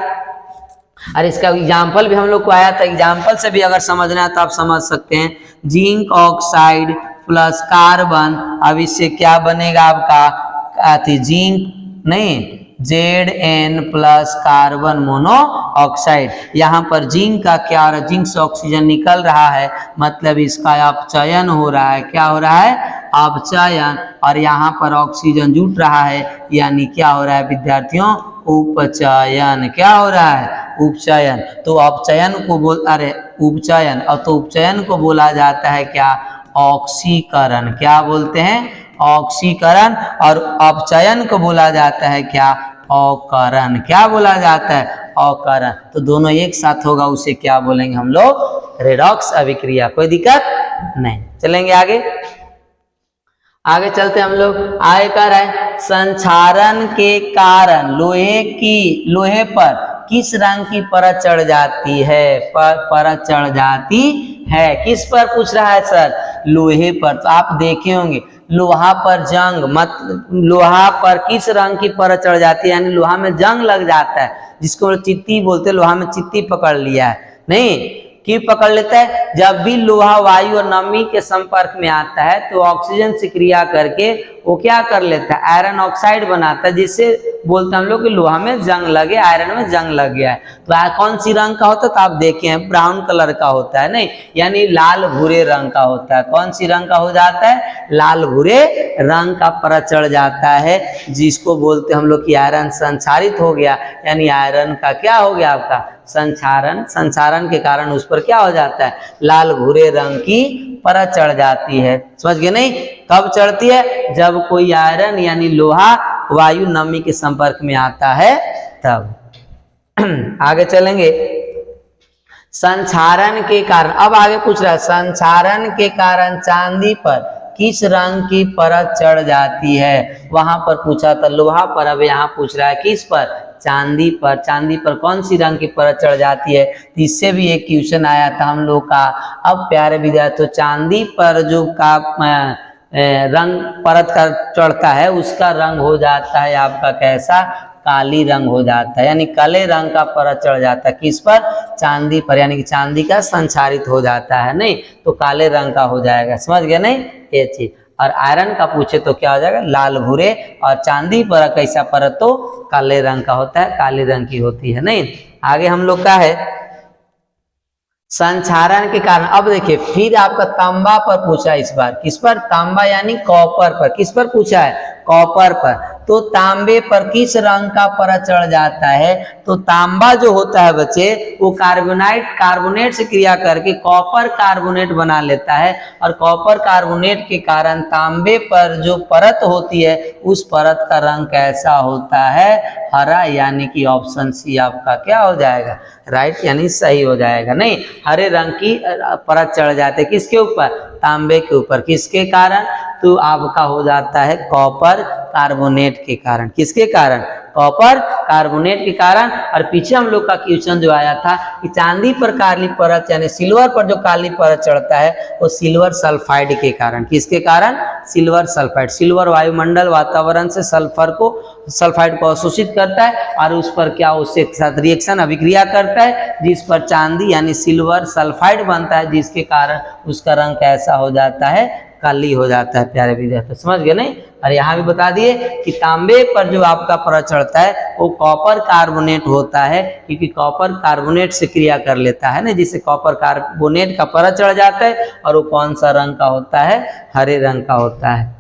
और इसका एग्जाम्पल भी हम लोग को आया था, एग्जाम्पल से भी अगर समझना है तो आप समझ सकते हैं। जिंक ऑक्साइड प्लस कार्बन, अब इससे क्या बनेगा आपका जिंक नहीं Zn प्लस कार्बन मोनोऑक्साइड। यहाँ पर जिंक का क्या हो रहा है, जिंक से ऑक्सीजन निकल रहा है, मतलब इसका अपचयन हो रहा है। क्या हो रहा है, अपचयन। और यहाँ पर ऑक्सीजन जुट रहा है, यानी क्या हो रहा है विद्यार्थियों, उपचयन। क्या हो रहा है, उपचयन। तो अपचयन को उपचयन, और तो उपचयन को बोला जाता है क्या, ऑक्सीकरण। क्या बोलते हैं, ऑक्सीकरण। और अपचयन को बोला जाता है क्या, अकरण। क्या बोला जाता है, अकरण। तो दोनों एक साथ होगा, उसे क्या बोलेंगे हम लोग, रेडॉक्स अभिक्रिया। कोई दिक्कत नहीं, चलेंगे आगे। आगे चलते हम लोग, आगे कर रहे हैं संक्षारण के कारण लोहे पर किस रंग की परत चढ़ जाती है, परत चढ़ जाती है। किस पर पूछ रहा है सर, लोहे पर। तो आप देखे होंगे लोहा पर जंग, मतलब लोहा पर किस रंग की परत चढ़ जाती है, यानी लोहा में जंग लग जाता है, जिसको चित्ती बोलते हैं। लोहा में चित्ती पकड़ लिया है, नहीं क्यों पकड़ लेता है, जब भी लोहा वायु और नमी के संपर्क में आता है तो ऑक्सीजन से क्रिया करके वो क्या कर लेता है, आयरन ऑक्साइड बनाता है, जिससे बोलते हैं हम लोग कि लोहा में जंग लगे, आयरन में जंग लग गया है। तो कौन सी रंग का होता है, तो आप देखें ब्राउन कलर का होता है, नहीं यानी लाल भूरे रंग का होता है। कौन सी रंग का हो जाता है, लाल भूरे रंग का परत चढ़ जाता है, जिसको बोलते हम लोग कि आयरन संक्षारित हो गया, यानी आयरन का क्या हो गया आपका संक्षारण। संक्षारण के कारण उस पर क्या हो जाता है, लाल भूरे रंग की परत चढ़ जाती है। समझ गए नहीं, कब चढ़ती है, जब कोई आयरन यानी लोहा वायु नमी के संपर्क में आता है तब। आगे चलेंगे, संक्षारण के कारण। अब आगे पूछ रहा है संक्षारण के कारण चांदी पर किस रंग की परत चढ़ जाती है। वहां पर पूछा था लोहा पर, अब यहाँ पूछ रहा है किस पर, चांदी पर। चांदी पर कौन सी रंग की परत चढ़ जाती है, इससे भी एक क्वेश्चन आया था हम लोग का। अब प्यारे विद्यार्थियों, चांदी पर जो का रंग परत का चढ़ता है उसका रंग हो जाता है आपका कैसा, काली रंग हो जाता है, यानी काले रंग का परत चढ़ जाता है। किस पर, चांदी पर, यानी कि चांदी का संक्षारित हो जाता है, नहीं तो काले रंग का हो जाएगा। समझ गए नहीं ये चीज। और आयरन का पूछे तो क्या हो जाएगा, लाल भूरे। और चांदी पर कैसा परत, तो काले रंग का होता है, काले रंग की होती है, नहीं। आगे हम लोग का है संक्षारण के कारण। अब देखिए फिर आपका तांबा पर पूछा है, इस बार किस पर, तांबा यानी कॉपर पर। किस पर पूछा है, कॉपर पर। तो तांबे पर किस रंग का परत चढ़ जाता है, तो तांबा जो होता है बच्चे वो कार्बोनेट से क्रिया करके कॉपर कार्बोनेट बना लेता है, और कॉपर कार्बोनेट के कारण तांबे पर जो परत होती है उस परत का रंग कैसा होता है, हरा, यानी कि ऑप्शन सी आपका क्या हो जाएगा, राइट, यानी सही हो जाएगा। नहीं, हरे रंग की परत चढ़ जाते है किसके ऊपर, तांबे के ऊपर। किसके कारण, तो आपका हो जाता है कॉपर कार्बोनेट के कारण। किसके कारण, कॉपर कार्बोनेट के कारण। और पीछे हम लोग का क्वेश्चन जो आया था कि चांदी पर काली परत यानी सिल्वर पर जो काली परत चढ़ता है वो सिल्वर सल्फाइड के कारण। किसके कारण, सिल्वर सल्फाइड। सिल्वर वायुमंडल वातावरण से सल्फाइड को अवशोषित करता है और उस पर क्या उससे साथ रिएक्शन अभिक्रिया करता है, जिस पर चांदी यानी सिल्वर सल्फाइड बनता है, जिसके कारण उसका रंग कैसा हो जाता है, काली हो जाता है। प्यारे विद्यार्थी समझ गए नहीं। और यहाँ भी बता दिए कि तांबे पर जो आपका परत चढ़ता है वो कॉपर कार्बोनेट होता है, क्योंकि कॉपर कार्बोनेट से क्रिया कर लेता है ना, जिससे कॉपर कार्बोनेट का परत चढ़ जाता है, और वो कौन सा रंग का होता है, हरे रंग का होता है।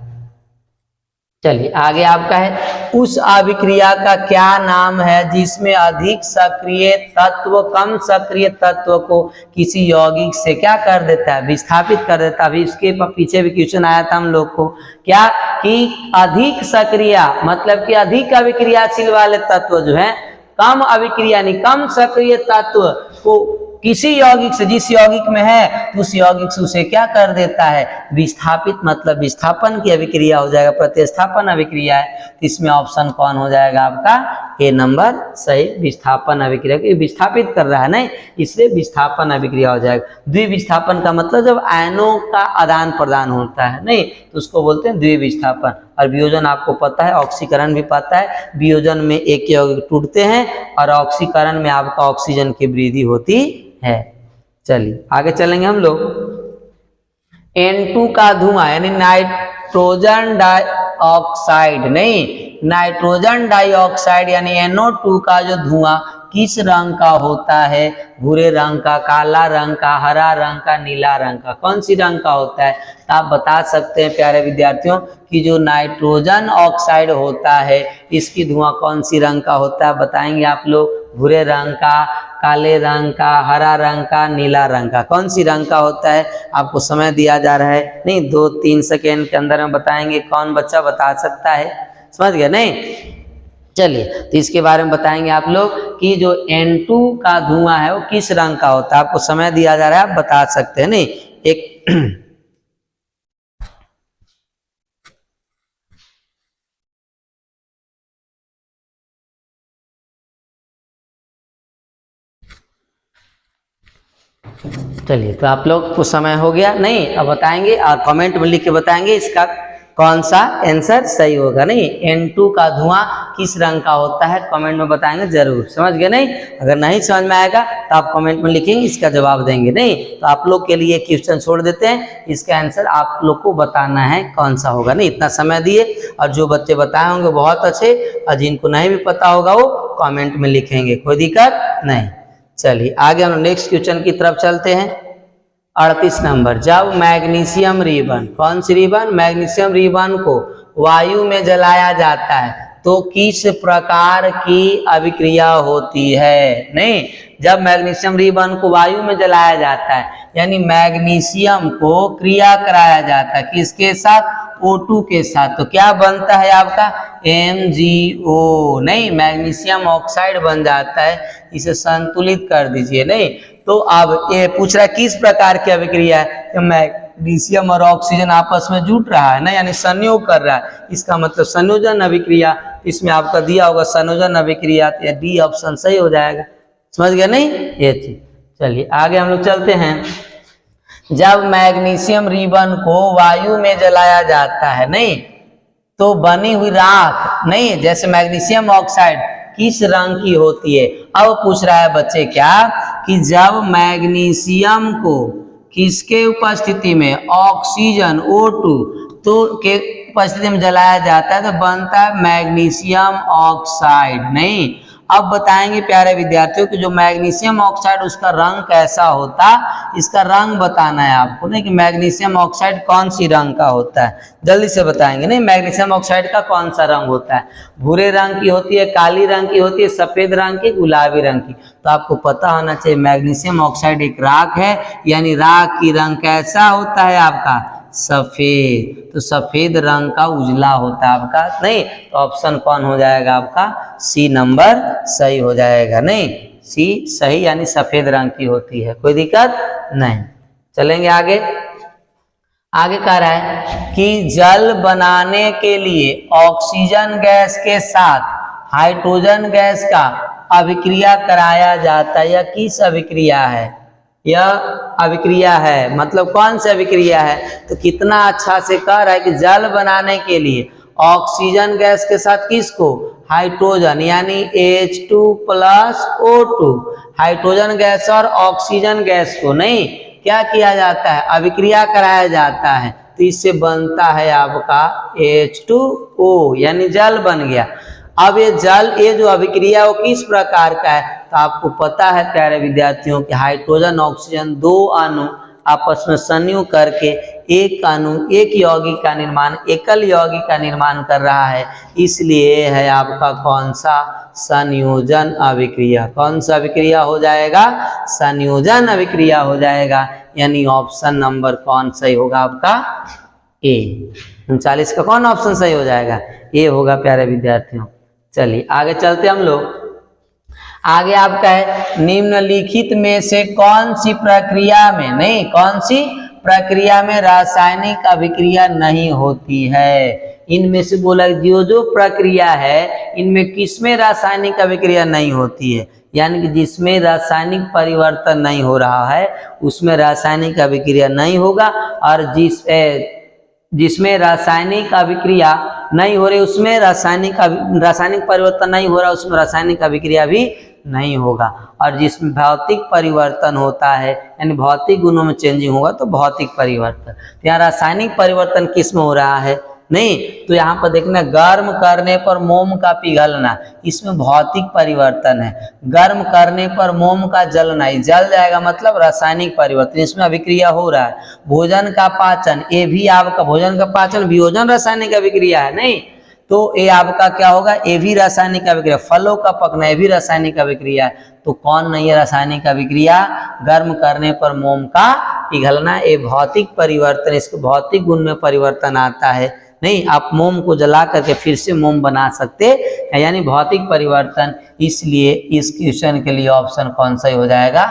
चलिए आगे आपका है, उस अभिक्रिया का क्या नाम है जिसमें अधिक सक्रिय तत्व कम सक्रिय तत्व को किसी यौगिक से क्या कर देता है, विस्थापित कर देता है। अभी इसके पीछे भी क्वेश्चन आया था हम लोग को, क्या कि अधिक सक्रिय मतलब कि अधिक अभिक्रियाशील वाले तत्व जो है कम अभिक्रिया यानी कम सक्रिय तत्व को किसी यौगिक से, जिस यौगिक में है उस यौगिक से उसे क्या कर देता है, विस्थापित, मतलब विस्थापन की अभिक्रिया हो जाएगा, प्रतिस्थापन अभिक्रिया है। तो इसमें ऑप्शन कौन हो जाएगा आपका, ए नंबर सही, विस्थापन अभिक्रिया को विस्थापित कर रहा है नहीं, इसलिए विस्थापन अभिक्रिया हो जाएगा। द्विविस्थापन का मतलब जब आयनों का आदान प्रदान होता है नहीं, तो उसको बोलते हैं द्विविस्थापन। और वियोजन आपको पता है, ऑक्सीकरण भी पता है, वियोजन में एक यौगिक टूटते हैं और ऑक्सीकरण में आपका ऑक्सीजन की वृद्धि होती है। चलिए आगे चलेंगे हम लोग। N2 का धुआं यानी नाइट्रोजन डाइऑक्साइड नहीं, नाइट्रोजन डाइऑक्साइड यानी NO2 का जो धुआं किस रंग का होता है, भूरे रंग का, काला रंग का, हरा रंग का, नीला रंग का, कौन सी रंग का होता है। तो आप बता सकते हैं प्यारे विद्यार्थियों कि जो नाइट्रोजन ऑक्साइड होता है इसकी धुआं कौन सी रंग का होता है, बताएंगे आप लोग, भूरे रंग का, काले रंग का, हरा रंग का, नीला रंग का, कौन सी रंग का होता है। आपको समय दिया जा रहा है नहीं, 2-3 सेकेंड के अंदर में बताएंगे, कौन बच्चा बता सकता है, समझ गया नहीं। चलिए तो इसके बारे में बताएंगे आप लोग कि जो N2 का धुआं है वो किस रंग का होता है, आपको समय दिया जा रहा है, आप बता सकते हैं नहीं। एक चलिए तो आप लोग को समय हो गया नहीं, अब बताएंगे और कमेंट में लिख के बताएंगे इसका कौन सा आंसर सही होगा नहीं। N2 का धुआं किस रंग का होता है, कमेंट में बताएंगे जरूर, समझ गए नहीं। अगर नहीं समझ में आएगा तो आप कमेंट में लिखेंगे, इसका जवाब देंगे नहीं। तो आप लोग के लिए क्वेश्चन छोड़ देते हैं, इसका आंसर आप लोग को बताना है कौन सा होगा नहीं। इतना समय दिए, और जो बच्चे बताए होंगे बहुत अच्छे, और जिनको नहीं भी पता होगा वो कॉमेंट में लिखेंगे, कोई दिक्कत नहीं। चलिए आगे हम नेक्स्ट क्वेश्चन की तरफ चलते हैं। 38 नंबर, जब मैग्नीशियम रिबन, कौन सी रिबन, मैग्नीशियम रिबन को वायु में जलाया जाता है तो किस प्रकार की अभिक्रिया होती है नहीं। जब मैग्नीशियम रिबन को वायु में जलाया जाता है यानी मैग्नीशियम को क्रिया कराया जाता है किसके साथ, O2 के साथ, तो क्या बनता है आपका MgO नहीं, मैग्नीशियम ऑक्साइड बन जाता है। इसे संतुलित कर दीजिए नहीं। तो अब ये पूछ रहा है किस प्रकार की अभिक्रिया है, तो मैग्नीशियम और ऑक्सीजन आपस में जुट रहा है ना, यानी संयोग कर रहा है, इसका मतलब संयोजन अभिक्रिया। इसमें आपका दिया होगा संयोजन अभिक्रिया, तो डी ऑप्शन सही हो जाएगा, समझ गया नहीं ये चीज। चलिए आगे हम लोग चलते हैं। जब मैग्नीशियम रिबन को वायु में जलाया जाता है नहीं, तो बनी हुई राख नहीं, जैसे मैग्नीशियम ऑक्साइड किस रंग की होती है। अब पूछ रहा है बच्चे क्या कि जब मैग्नीशियम को किसके उपस्थिति में, ऑक्सीजन O2 तो के उपस्थिति में जलाया जाता है तो बनता है मैग्नीशियम ऑक्साइड नहीं। अब बताएंगे प्यारे विद्यार्थियों कि जो मैग्नीशियम ऑक्साइड उसका रंग कैसा होता, इसका रंग बताना है आपको नहीं, कि मैग्नीशियम ऑक्साइड कौन सी रंग का होता है, जल्दी से बताएंगे नहीं। मैग्नीशियम ऑक्साइड का कौन सा रंग होता है, भूरे रंग की होती है, काली रंग की होती है, सफेद रंग की, गुलाबी रंग की। तो आपको पता होना चाहिए मैग्नीशियम ऑक्साइड एक राख है, यानी राख की रंग कैसा होता है आपका, सफेद। तो सफेद रंग का उजला होता है आपका नहीं। तो ऑप्शन कौन हो जाएगा आपका, सी नंबर सही हो जाएगा नहीं, सी सही, यानी सफेद रंग की होती है, कोई दिक्कत नहीं। चलेंगे आगे। आगे कह रहा है कि जल बनाने के लिए ऑक्सीजन गैस के साथ हाइड्रोजन गैस का अभिक्रिया कराया जाता है, या किस अभिक्रिया है, यह अभिक्रिया है, मतलब कौन सी अभिक्रिया है। तो कितना अच्छा से कह रहा है कि जल बनाने के लिए ऑक्सीजन गैस के साथ किसको, हाइड्रोजन, यानी H2+O2, हाइड्रोजन गैस और ऑक्सीजन गैस को नहीं क्या किया जाता है, अभिक्रिया कराया जाता है। तो इससे बनता है आपका H2O, यानी जल बन गया। अब ये जल, ये जो अभिक्रिया वो किस प्रकार का है, तो आपको पता है प्यारे विद्यार्थियों कि हाइड्रोजन ऑक्सीजन दो अणु आपस में संयोग करके एक यौगिक का निर्माण, एकल यौगिक का निर्माण कर रहा है, इसलिए है आपका कौन सा, संयोजन अभिक्रिया। कौन सा अभिक्रिया हो जाएगा, संयोजन अभिक्रिया हो जाएगा। यानी ऑप्शन नंबर कौन सही होगा आपका, ए। 39 का कौन ऑप्शन सही हो जाएगा, ए होगा प्यारे विद्यार्थियों। चलिए आगे चलते हम लोग। आगे आपका है निम्नलिखित में से कौन सी प्रक्रिया में, नहीं कौन सी प्रक्रिया में रासायनिक अभिक्रिया नहीं होती है। इनमें से बोला जो प्रक्रिया है इनमें किसमें रासायनिक अभिक्रिया नहीं होती है, यानी कि जिसमें रासायनिक परिवर्तन नहीं हो रहा है उसमें रासायनिक अभिक्रिया नहीं होगा, और जिसमें रासायनिक अभिक्रिया नहीं हो रही उसमें रासायनिक परिवर्तन नहीं हो रहा उसमें रासायनिक अभिक्रिया भी नहीं होगा, और जिसमें भौतिक परिवर्तन होता है यानी भौतिक गुणों में चेंजिंग होगा तो भौतिक परिवर्तन। तो यहाँ रासायनिक परिवर्तन किस में हो रहा है, नहीं तो यहाँ पर देखना गर्म करने पर मोम का पिघलना, इसमें भौतिक परिवर्तन है। गर्म करने पर मोम का जलना, जल जाएगा मतलब रासायनिक परिवर्तन, इसमें अभिक्रिया हो रहा है। भोजन का पाचन, ये भी आपका भोजन का पाचन वियोजन रासायनिक अभिक्रिया है, नहीं तो ये आपका क्या होगा, ये भी रासायनिक अभिक्रिया। फलों का पकना ये भी रासायनिक अभिक्रिया है, तो कौन नहीं है रासायनिक अभिक्रिया, गर्म करने पर मोम का पिघलना, ये भौतिक परिवर्तन, इसके भौतिक गुण में परिवर्तन आता है। नहीं आप मोम को जला करके फिर से मोम बना सकते हैं, यानी भौतिक परिवर्तन। इसलिए इस क्वेश्चन के लिए ऑप्शन कौन सा हो जाएगा,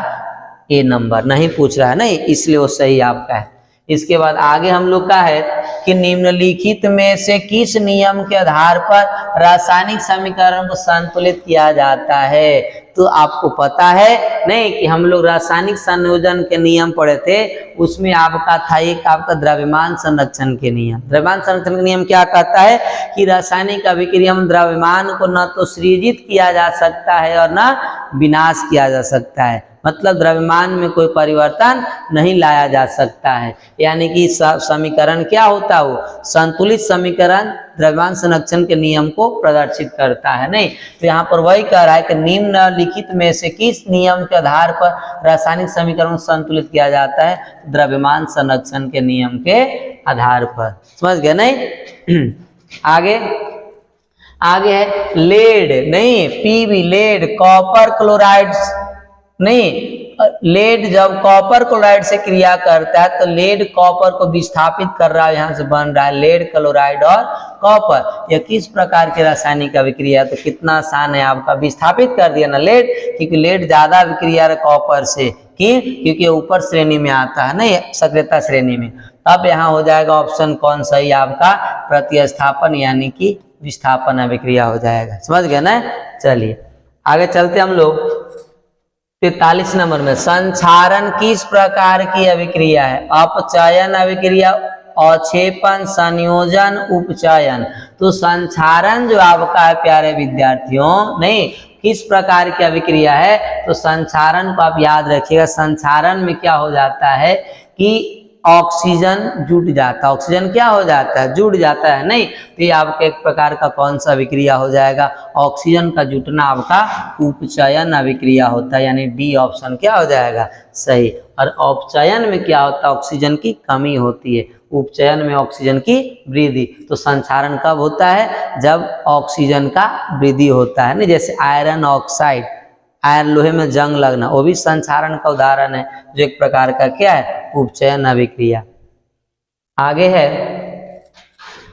ए नंबर। नहीं पूछ रहा है नहीं, इसलिए वो सही आपका है। इसके बाद आगे हम लोग का है कि निम्नलिखित में से किस नियम के आधार पर रासायनिक समीकरण को संतुलित किया जाता है। तो आपको पता है नहीं कि हम लोग रासायनिक संयोजन के नियम पढ़े थे, उसमें आपका था एक आपका द्रव्यमान संरक्षण के नियम। द्रव्यमान संरक्षण का नियम क्या कहता है कि रासायनिक अभिक्रिया में द्रव्यमान को न तो सृजित किया जा सकता है और न विनाश किया जा सकता है, मतलब द्रव्यमान में कोई परिवर्तन नहीं लाया जा सकता है। यानी कि समीकरण क्या होता है, वो संतुलित समीकरण द्रव्यमान संरक्षण के नियम को प्रदर्शित करता है। नहीं तो यहाँ पर वही कह रहा है कि निम्नलिखित में से किस नियम के आधार पर रासायनिक समीकरण को संतुलित किया जाता है, द्रव्यमान संरक्षण के नियम के आधार पर। समझ गए नहीं। आगे है लेड, नहीं पीबी लेड, कॉपर क्लोराइड, नहीं लेड जब कॉपर क्लोराइड से क्रिया करता है तो लेड कॉपर को विस्थापित कर रहा है, यहाँ से बन रहा है लेड क्लोराइड और कॉपर। यह किस प्रकार की रासायनिक अभिक्रिया है, तो कितना आसान है आपका, विस्थापित कर दिया ना लेड, क्योंकि लेड ज्यादा अभिक्रिया है कॉपर से, क्योंकि ऊपर श्रेणी में आता है नहीं सक्रियता श्रेणी में। अब यहाँ हो जाएगा ऑप्शन कौन सही आपका, प्रतिस्थापन यानी कि विस्थापन अभिक्रिया हो जाएगा। समझ गए ना। चलिए आगे चलते हम लोग 43 नंबर में, संक्षारण किस प्रकार की अभिक्रिया है, अपचयन अभिक्रिया, अवक्षेपण, संयोजन, उपचयन। तो संक्षारण जो आपका है प्यारे विद्यार्थियों, नहीं किस प्रकार की अभिक्रिया है, तो संक्षारण को आप याद रखिएगा। संक्षारण में क्या हो जाता है कि ऑक्सीजन जुट जाता है, ऑक्सीजन क्या हो जाता है, जुट जाता है। नहीं तो ये आपका एक प्रकार का कौन सा अभिक्रिया हो जाएगा, ऑक्सीजन का जुटना आपका उपचयन अभिक्रिया होता है, यानी डी ऑप्शन क्या हो जाएगा सही। और अपचयन में क्या होता है, ऑक्सीजन की कमी होती है, उपचयन में ऑक्सीजन की वृद्धि। तो संक्षारण कब होता है, जब ऑक्सीजन का वृद्धि होता है। नहीं जैसे आयरन ऑक्साइड, आयरन लोहे में जंग लगना, वो भी संक्षारण का उदाहरण है, जो एक प्रकार का क्या है, उपचयन अभिक्रिया। आगे है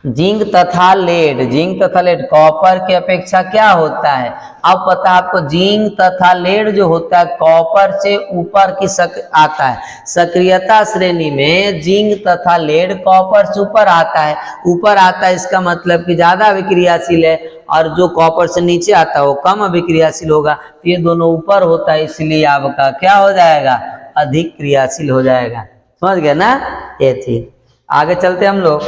जिंक तथा लेड, जिंक तथा लेड कॉपर की अपेक्षा क्या होता है। अब पता आपको जिंक तथा लेड जो होता है कॉपर से ऊपर की आता है, सक्रियता श्रेणी में जिंक तथा लेड कॉपर से ऊपर आता है, ऊपर आता है इसका मतलब कि ज्यादा अभिक्रियाशील है, और जो कॉपर से नीचे आता है वो कम अभिक्रियाशील होगा। तो ये दोनों ऊपर होता है, इसलिए आपका क्या हो जाएगा, अधिक क्रियाशील हो जाएगा। समझ गया ना ये चीज। आगे चलते हम लोग,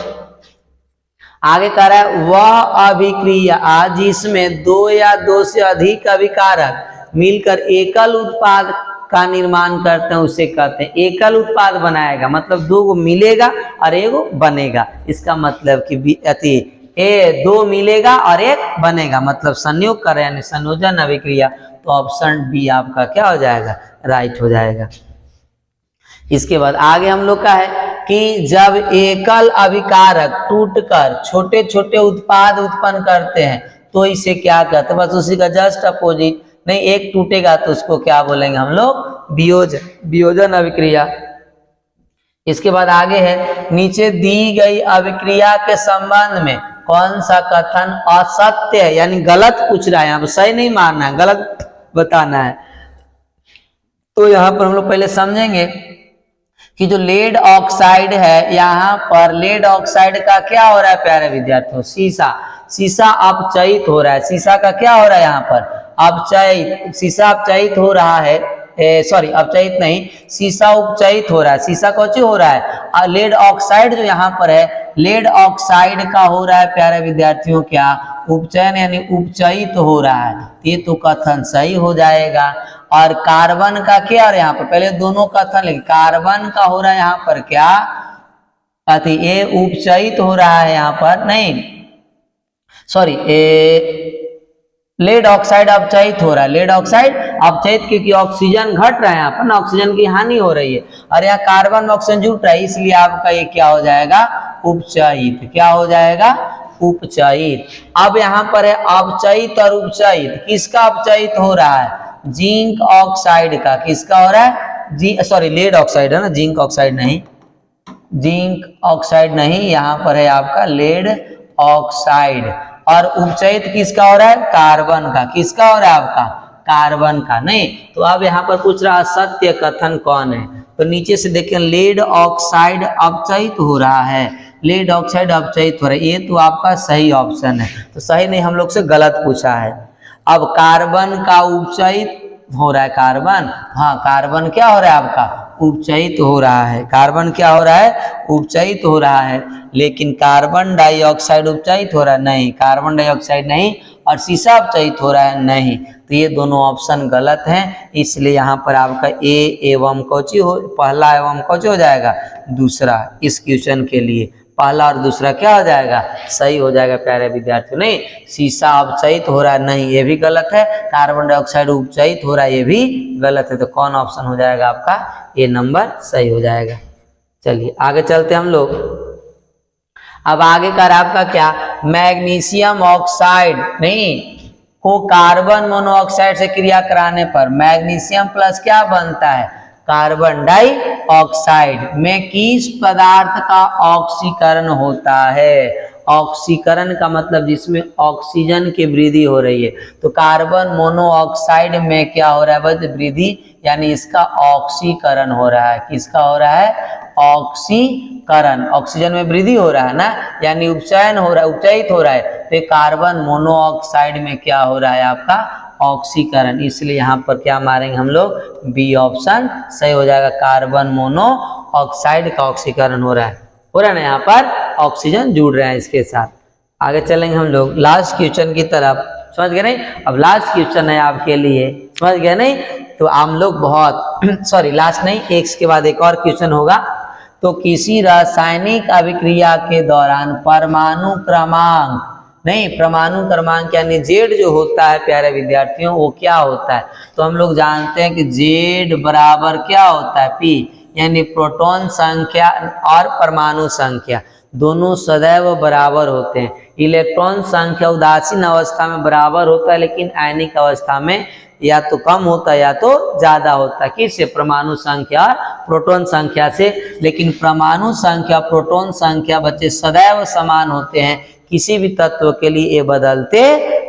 आगे कह रहा है वह अभिक्रिया जिसमें दो या दो से अधिक अभिकारक मिलकर एकल उत्पाद का निर्माण करते हैं उसे कहते हैं एकल उत्पाद बनाएगा, मतलब दो को मिलेगा और एक बनेगा। इसका मतलब कि दो मिलेगा और एक बनेगा, मतलब संयोग कर यानी संयोजन अभिक्रिया। तो ऑप्शन बी आपका क्या हो जाएगा, राइट हो जाएगा। इसके बाद आगे हम लोग का है कि जब एकल अभिकारक टूटकर छोटे छोटे उत्पाद उत्पन्न करते हैं तो इसे क्या कहते हैं, बस उसी का जस्ट अपोजिट। नहीं, एक टूटेगा तो उसको क्या बोलेंगे हम लोग, वियोजन, वियोजन अभिक्रिया। इसके बाद आगे है, नीचे दी गई अभिक्रिया के संबंध में कौन सा कथन असत्य है, यानी गलत पूछ रहा है, यहाँ पर सही नहीं मानना है, गलत बताना है। तो यहाँ पर हम लोग पहले समझेंगे कि जो लेड ऑक्साइड है, यहाँ पर लेड ऑक्साइड का क्या हो रहा है प्यारे विद्यार्थियों, शीशा अपचयित हो रहा है। शीशा का क्या हो रहा है यहाँ पर, अपचयित, शीशा अपचयित हो रहा है, सॉरी अपचयित नहीं, शीशा उपचयित हो रहा है। शीशा कौन हो रहा है, लेड ऑक्साइड जो यहाँ पर है, लेड ऑक्साइड का हो रहा है प्यारे विद्यार्थियों क्या, उपचयन यानी उपचयित हो रहा है। ये तो कथन सही हो जाएगा। और कार्बन का क्या है यहाँ पर, पहले दोनों कथन लिखे, कार्बन का हो रहा है यहाँ पर क्या, अति ये उपचयित हो रहा है यहाँ पर, नहीं सॉरी, लेड ऑक्साइड अपचयित हो रहा है, लेड ऑक्साइड अपचयित क्योंकि ऑक्सीजन घट रहा है यहाँ पर ना, ऑक्सीजन की हानि हो रही है, और यहाँ कार्बन ऑक्सीजन जुट रहा है, इसलिए आपका ये क्या हो जाएगा, उपचयित। क्या हो जाएगा, उपचयित। अब यहाँ पर है अपचयित और उपचयित, किसका अपचयित हो रहा है, जिंक ऑक्साइड का। किसका हो रहा है, सॉरी लेड ऑक्साइड है ना, जिंक ऑक्साइड नहीं, जिंक ऑक्साइड नहीं, यहाँ पर है आपका लेड ऑक्साइड। और उपचयित किसका हो रहा है, कार्बन का। किसका हो रहा है आपका, कार्बन का। नहीं तो अब यहाँ पर पूछ रहा सत्य कथन कौन है, तो नीचे से देखें, लेड ऑक्साइड अपचयित हो रहा है, लेड ऑक्साइड अपचयित हो रहा है, ये तो आपका सही ऑप्शन है। तो सही नहीं, हम लोग से गलत पूछा है। अब कार्बन का उपचयित हो रहा है, कार्बन, हाँ कार्बन क्या हो रहा है आपका, उपचयित हो रहा है। कार्बन क्या हो रहा है, उपचयित हो रहा है। लेकिन कार्बन डाइऑक्साइड उपचयित हो रहा है, नहीं, कार्बन डाइऑक्साइड नहीं। और शीशा अपचयित हो रहा है, नहीं। तो ये दोनों ऑप्शन गलत हैं, इसलिए यहाँ पर आपका ए एवं कौची हो, पहला एवं कौची हो जाएगा, दूसरा। इस क्वेश्चन के लिए पहला और दूसरा क्या हो जाएगा, सही हो जाएगा प्यारे विद्यार्थियों। नहीं, शीशा अपचयित हो रहा है, नहीं ये भी गलत है। कार्बन डाइऑक्साइड उपचयित हो रहा है, ये भी गलत है। तो कौन ऑप्शन हो जाएगा आपका, ये नंबर सही हो जाएगा। चलिए आगे चलते हम लोग। अब आगे कर आपका क्या, मैग्नीशियम ऑक्साइड नहीं को कार्बन मोनोऑक्साइड से क्रिया कराने पर मैग्नीशियम प्लस क्या बनता है, कार्बन डाइऑक्साइड में किस पदार्थ का ऑक्सीकरण होता है। ऑक्सीकरण का मतलब जिसमें ऑक्सीजन की वृद्धि हो रही है। तो कार्बन मोनोऑक्साइड में क्या हो रहा है, बस वृद्धि, यानी इसका ऑक्सीकरण हो रहा है। किसका हो रहा है, ऑक्सीकरण, ऑक्सीजन में वृद्धि हो रहा है ना, यानी उपचयन हो रहा है, उपचयित हो रहा है। तो कार्बन मोनोऑक्साइड में क्या हो रहा है आपका, ऑक्सीकरण। इसलिए यहाँ पर क्या मारेंगे हम लोग, बी ऑप्शन सही हो जाएगा। कार्बन मोनोऑक्साइड का ऑक्सीकरण हो रहा है ना, यहाँ पर ऑक्सीजन जुड़ रहा है इसके साथ। आगे चलेंगे हम लोग लास्ट क्वेश्चन की तरफ, समझ गए नहीं। अब लास्ट क्वेश्चन है आपके लिए, समझ गए नहीं। तो हम लोग बहुत सॉरी लास्ट नहीं, एक के बाद एक और क्वेश्चन होगा। तो किसी रासायनिक अभिक्रिया के दौरान परमाणु क्रमांक नहीं, परमाणु क्रमांक यानी जेड जो होता है प्यारे विद्यार्थियों, वो क्या होता है। तो हम लोग जानते हैं कि जेड बराबर क्या होता है, पी, यानी प्रोटॉन संख्या और परमाणु संख्या दोनों सदैव बराबर होते हैं। इलेक्ट्रॉन संख्या उदासीन अवस्था में बराबर होता है, लेकिन आयनिक अवस्था में या तो कम होता है या तो ज्यादा होता है। किससे, परमाणु संख्या और प्रोटॉन संख्या से। लेकिन परमाणु संख्या प्रोटॉन संख्या बच्चे सदैव समान होते हैं, किसी भी तत्व के लिए ये बदलते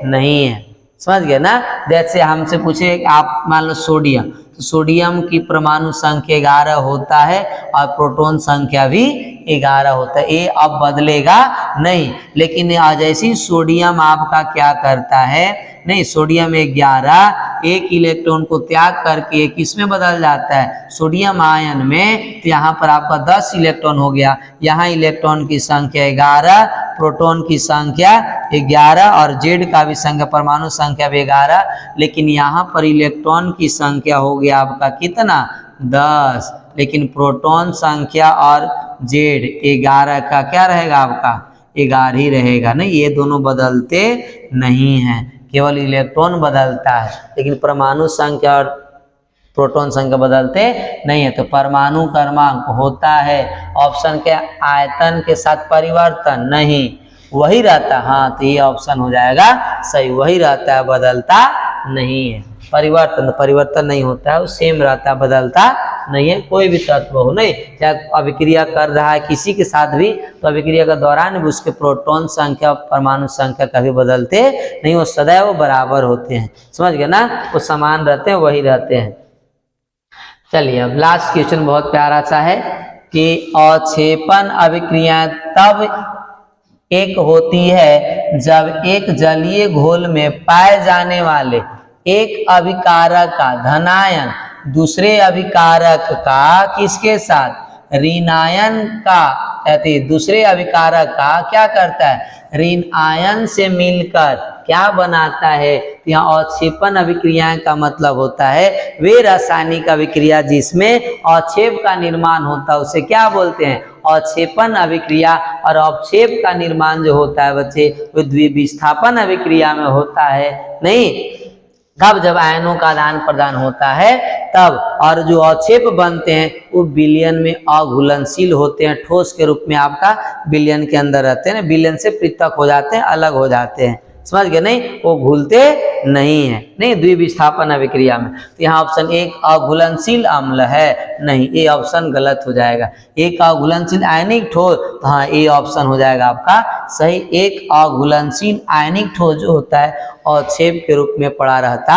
नहीं है, समझ गए ना। जैसे हमसे पूछे आप मान लो सोडियम, तो सोडियम की परमाणु संख्या 11 होता है और प्रोटॉन संख्या भी 11 होता है, ये अब बदलेगा नहीं। लेकिन जैसे सोडियम आपका क्या करता है, नहीं सोडियम 11 एक इलेक्ट्रॉन को त्याग करके किसमें बदल जाता है, सोडियम आयन में। तो यहाँ पर आपका 10 इलेक्ट्रॉन हो गया, यहाँ इलेक्ट्रॉन की संख्या 11, प्रोटॉन की संख्या 11 और जेड का भी संख्या परमाणु संख्या भी 11। लेकिन यहाँ पर इलेक्ट्रॉन की संख्या हो गया आपका कितना, 10, लेकिन प्रोटॉन संख्या और जेड 11 का क्या रहेगा आपका, 11 ही रहेगा। नहीं, ये दोनों बदलते नहीं हैं, केवल इलेक्ट्रॉन बदलता है, लेकिन परमाणु संख्या और प्रोटॉन संख्या बदलते नहीं है। तो परमाणु क्रमांक होता है ऑप्शन के आयतन के साथ परिवर्तन नहीं, वही रहता। हाँ, तो ये ऑप्शन हो जाएगा सही, वही रहता है, बदलता नहीं है। परिवर्तन, तो परिवर्तन नहीं होता है, वो सेम रहता है, बदलता नहीं है। कोई भी तत्व हो, नहीं चाहे अभिक्रिया कर रहा है किसी के साथ भी, तो अभिक्रिया के दौरान भी उसके प्रोटॉन संख्या परमाणु संख्या कभी बदलते नहीं, वो सदैव बराबर होते हैं। समझ गए ना, वो समान रहते हैं, वही रहते हैं। चलिए अब लास्ट क्वेश्चन बहुत प्यारा सा है कि अवक्षेपण अभिक्रिया तब एक होती है जब एक जलीय घोल में पाए जाने वाले एक अभिकारक का धनायन दूसरे अभिकारक का किसके साथ ऋणायन का, दूसरे अभिकारक का क्या करता है, ऋण आयन से मिलकर क्या बनाता है। यहाँ अवक्षेपण अभिक्रियाएं का मतलब होता है वे रासायनिक अभिक्रिया जिसमें अवक्षेप का निर्माण होता है, उसे क्या बोलते हैं, अवक्षेपण अभिक्रिया। और अवक्षेप का निर्माण जो होता है बच्चे, वो द्विविस्थापन अभिक्रिया में होता है। नहीं, तब जब आयनों का आदान प्रदान होता है तब, और जो अवक्षेप बनते हैं वो विलयन में अघुलनशील होते हैं, ठोस के रूप में आपका विलयन के अंदर रहते हैं, विलयन से पृथक हो जाते हैं, अलग हो जाते हैं। समझ गए, नहीं वो घुलते नहीं है, नहीं द्विविस्थापन अभिक्रिया में। तो यहाँ ऑप्शन एक अघुलनशील अम्ल है, नहीं ये ऑप्शन गलत हो जाएगा। एक अघुलनशील आयनिक ठोस, तो हाँ ये ऑप्शन हो जाएगा आपका सही। एक अघुलनशील आयनिक ठोस जो होता है अवक्षेप के रूप में पड़ा रहता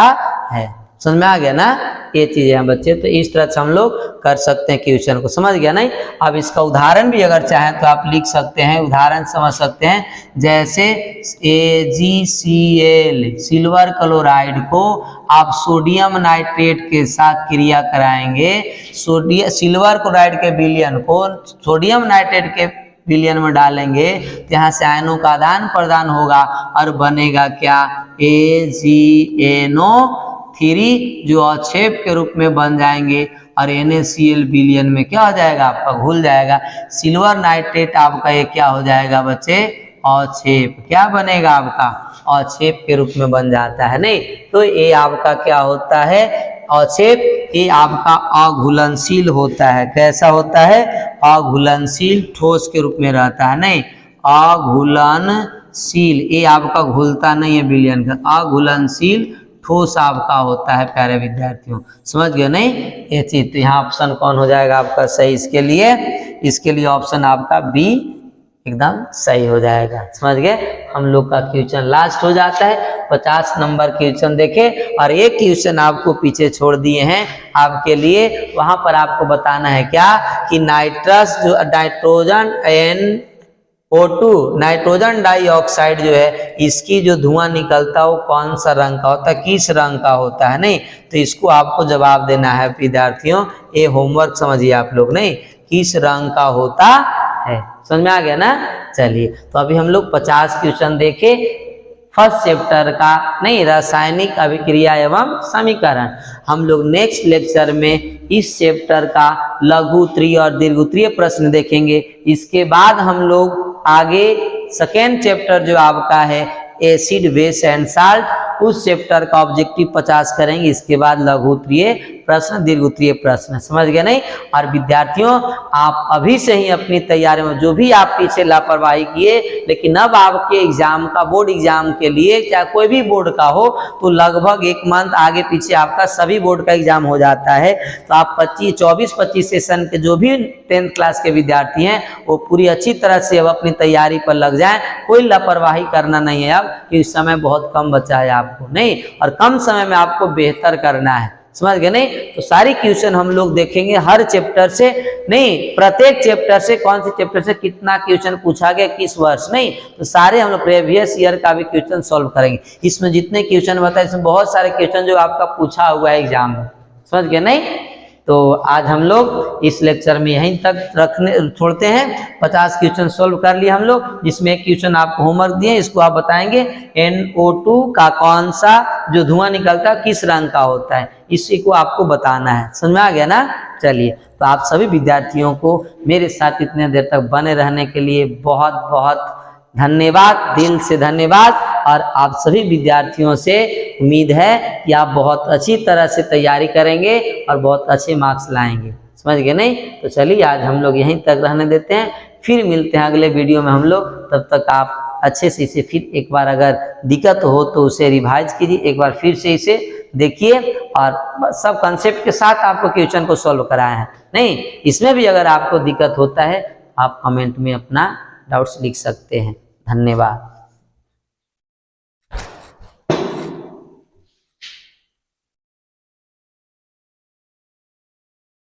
है। समझ में आ गया ना ये चीजें हैं बच्चे। तो इस तरह से हम लोग कर सकते हैं क्वेश्चन को, समझ गया नहीं। अब इसका उदाहरण भी अगर चाहें तो आप लिख सकते हैं, उदाहरण समझ सकते हैं। जैसे AgCl सिल्वर क्लोराइड को आप सोडियम नाइट्रेट के साथ क्रिया कराएंगे, सिल्वर क्लोराइड के विलयन को सोडियम नाइट्रेट के विलयन में डालेंगे, यहाँ से आयनों का आदान प्रदान होगा और बनेगा क्या, AgNO3 जो अवक्षेप के रूप में बन जाएंगे और NaCl विलयन में क्या हो जाएगा आपका, घुल जाएगा। सिल्वर नाइट्रेट आपका ये क्या हो जाएगा बच्चे, अवक्षेप। क्या बनेगा आपका, अवक्षेप के रूप में बन जाता है। नहीं तो ये आपका क्या होता है, अवक्षेप, ये आपका अघुलनशील होता है। कैसा होता है, अघुलनशील ठोस के रूप में रहता है। नहीं अघुलनशील, ये आपका घुलता नहीं है विलयन का, अघुलनशील ठोस आपका होता है प्यारे विद्यार्थियों। समझ गए नहीं ये चीज। तो यहाँ ऑप्शन कौन हो जाएगा आपका सही, इसके लिए ऑप्शन आपका बी एकदम सही हो जाएगा। समझ गए, हम लोग का क्वेश्चन लास्ट हो जाता है। 50 नंबर क्वेश्चन देखे और एक क्वेश्चन आपको पीछे छोड़ दिए हैं आपके लिए। वहां पर आपको बताना है क्या कि नाइट्रस जो नाइट्रोजन NO2 नाइट्रोजन डाइऑक्साइड जो है, इसकी जो धुआं निकलता है वो कौन सा रंग का होता है, किस रंग का होता है। नहीं तो इसको आपको जवाब देना है विद्यार्थियों, ये होमवर्क समझिए आप लोग। नहीं किस रंग का होता है, समझ में आ गया ना। चलिए तो अभी हम लोग 50 क्वेश्चन देखे फर्स्ट चैप्टर का, नहीं रासायनिक अभिक्रिया एवं समीकरण। हम लोग नेक्स्ट लेक्चर में इस चैप्टर का लघु उत्तरीय और दीर्घ उत्तरीय प्रश्न देखेंगे। इसके बाद हम लोग आगे सेकेंड चैप्टर जो आपका है एसिड बेस एंड साल्ट, उस चैप्टर का ऑब्जेक्टिव 50 करेंगे। इसके बाद लघु उत्तरीय प्रश्न, दीर्घ उत्तरीय प्रश्न। समझ गए नहीं। और विद्यार्थियों आप अभी से ही अपनी तैयारी में, जो भी आप पीछे लापरवाही किए, लेकिन अब आपके एग्जाम का, बोर्ड एग्जाम के लिए, चाहे कोई भी बोर्ड का हो, तो लगभग 1 मंथ आगे पीछे आपका सभी बोर्ड का एग्जाम हो जाता है। तो आप 24-25 सेशन के जो भी 10th क्लास के विद्यार्थी हैं वो पूरी अच्छी तरह से अब अपनी तैयारी पर लग जाएं। कोई लापरवाही करना नहीं है अब, क्योंकि समय बहुत कम बचा है आपको। नहीं, और कम समय में आपको बेहतर करना है। समझ गए नहीं। तो सारी क्वेश्चन हम लोग देखेंगे हर चैप्टर से, नहीं प्रत्येक चैप्टर से, कौन से चैप्टर से कितना क्वेश्चन पूछा गया किस वर्ष, नहीं तो सारे हम लोग प्रीवियस ईयर का भी क्वेश्चन सॉल्व करेंगे। इसमें जितने क्वेश्चन बताए, इसमें बहुत सारे क्वेश्चन जो आपका पूछा हुआ है एग्जाम में। समझ गए नहीं। तो आज हम लोग इस लेक्चर में यहीं तक छोड़ते हैं। 50 क्वेश्चन सोल्व कर लिए हम लोग, जिसमें एक क्वेश्चन आपको होमवर्क दिए, इसको आप बताएंगे NO2 का कौन सा जो धुआं निकलता है किस रंग का होता है, इसी को आपको बताना है। समझ में आ गया ना। चलिए तो आप सभी विद्यार्थियों को मेरे साथ इतने देर तक बने रहने के लिए बहुत बहुत धन्यवाद, दिल से धन्यवाद। और आप सभी विद्यार्थियों से उम्मीद है कि आप बहुत अच्छी तरह से तैयारी करेंगे और बहुत अच्छे मार्क्स लाएंगे। समझ गए नहीं? तो चलिए आज हम लोग यहीं तक रहने देते हैं, फिर मिलते हैं अगले वीडियो में हम लोग। तब तक आप अच्छे से इसे फिर एक बार अगर दिक्कत हो तो उसे रिवाइज कीजिए, एक बार फिर से इसे देखिए और सब कंसेप्ट के साथ आपको क्वेश्चन को सॉल्व कराया है। नहीं, इसमें भी अगर आपको दिक्कत होता है आप कमेंट में अपना डाउट्स लिख सकते हैं। धन्यवाद।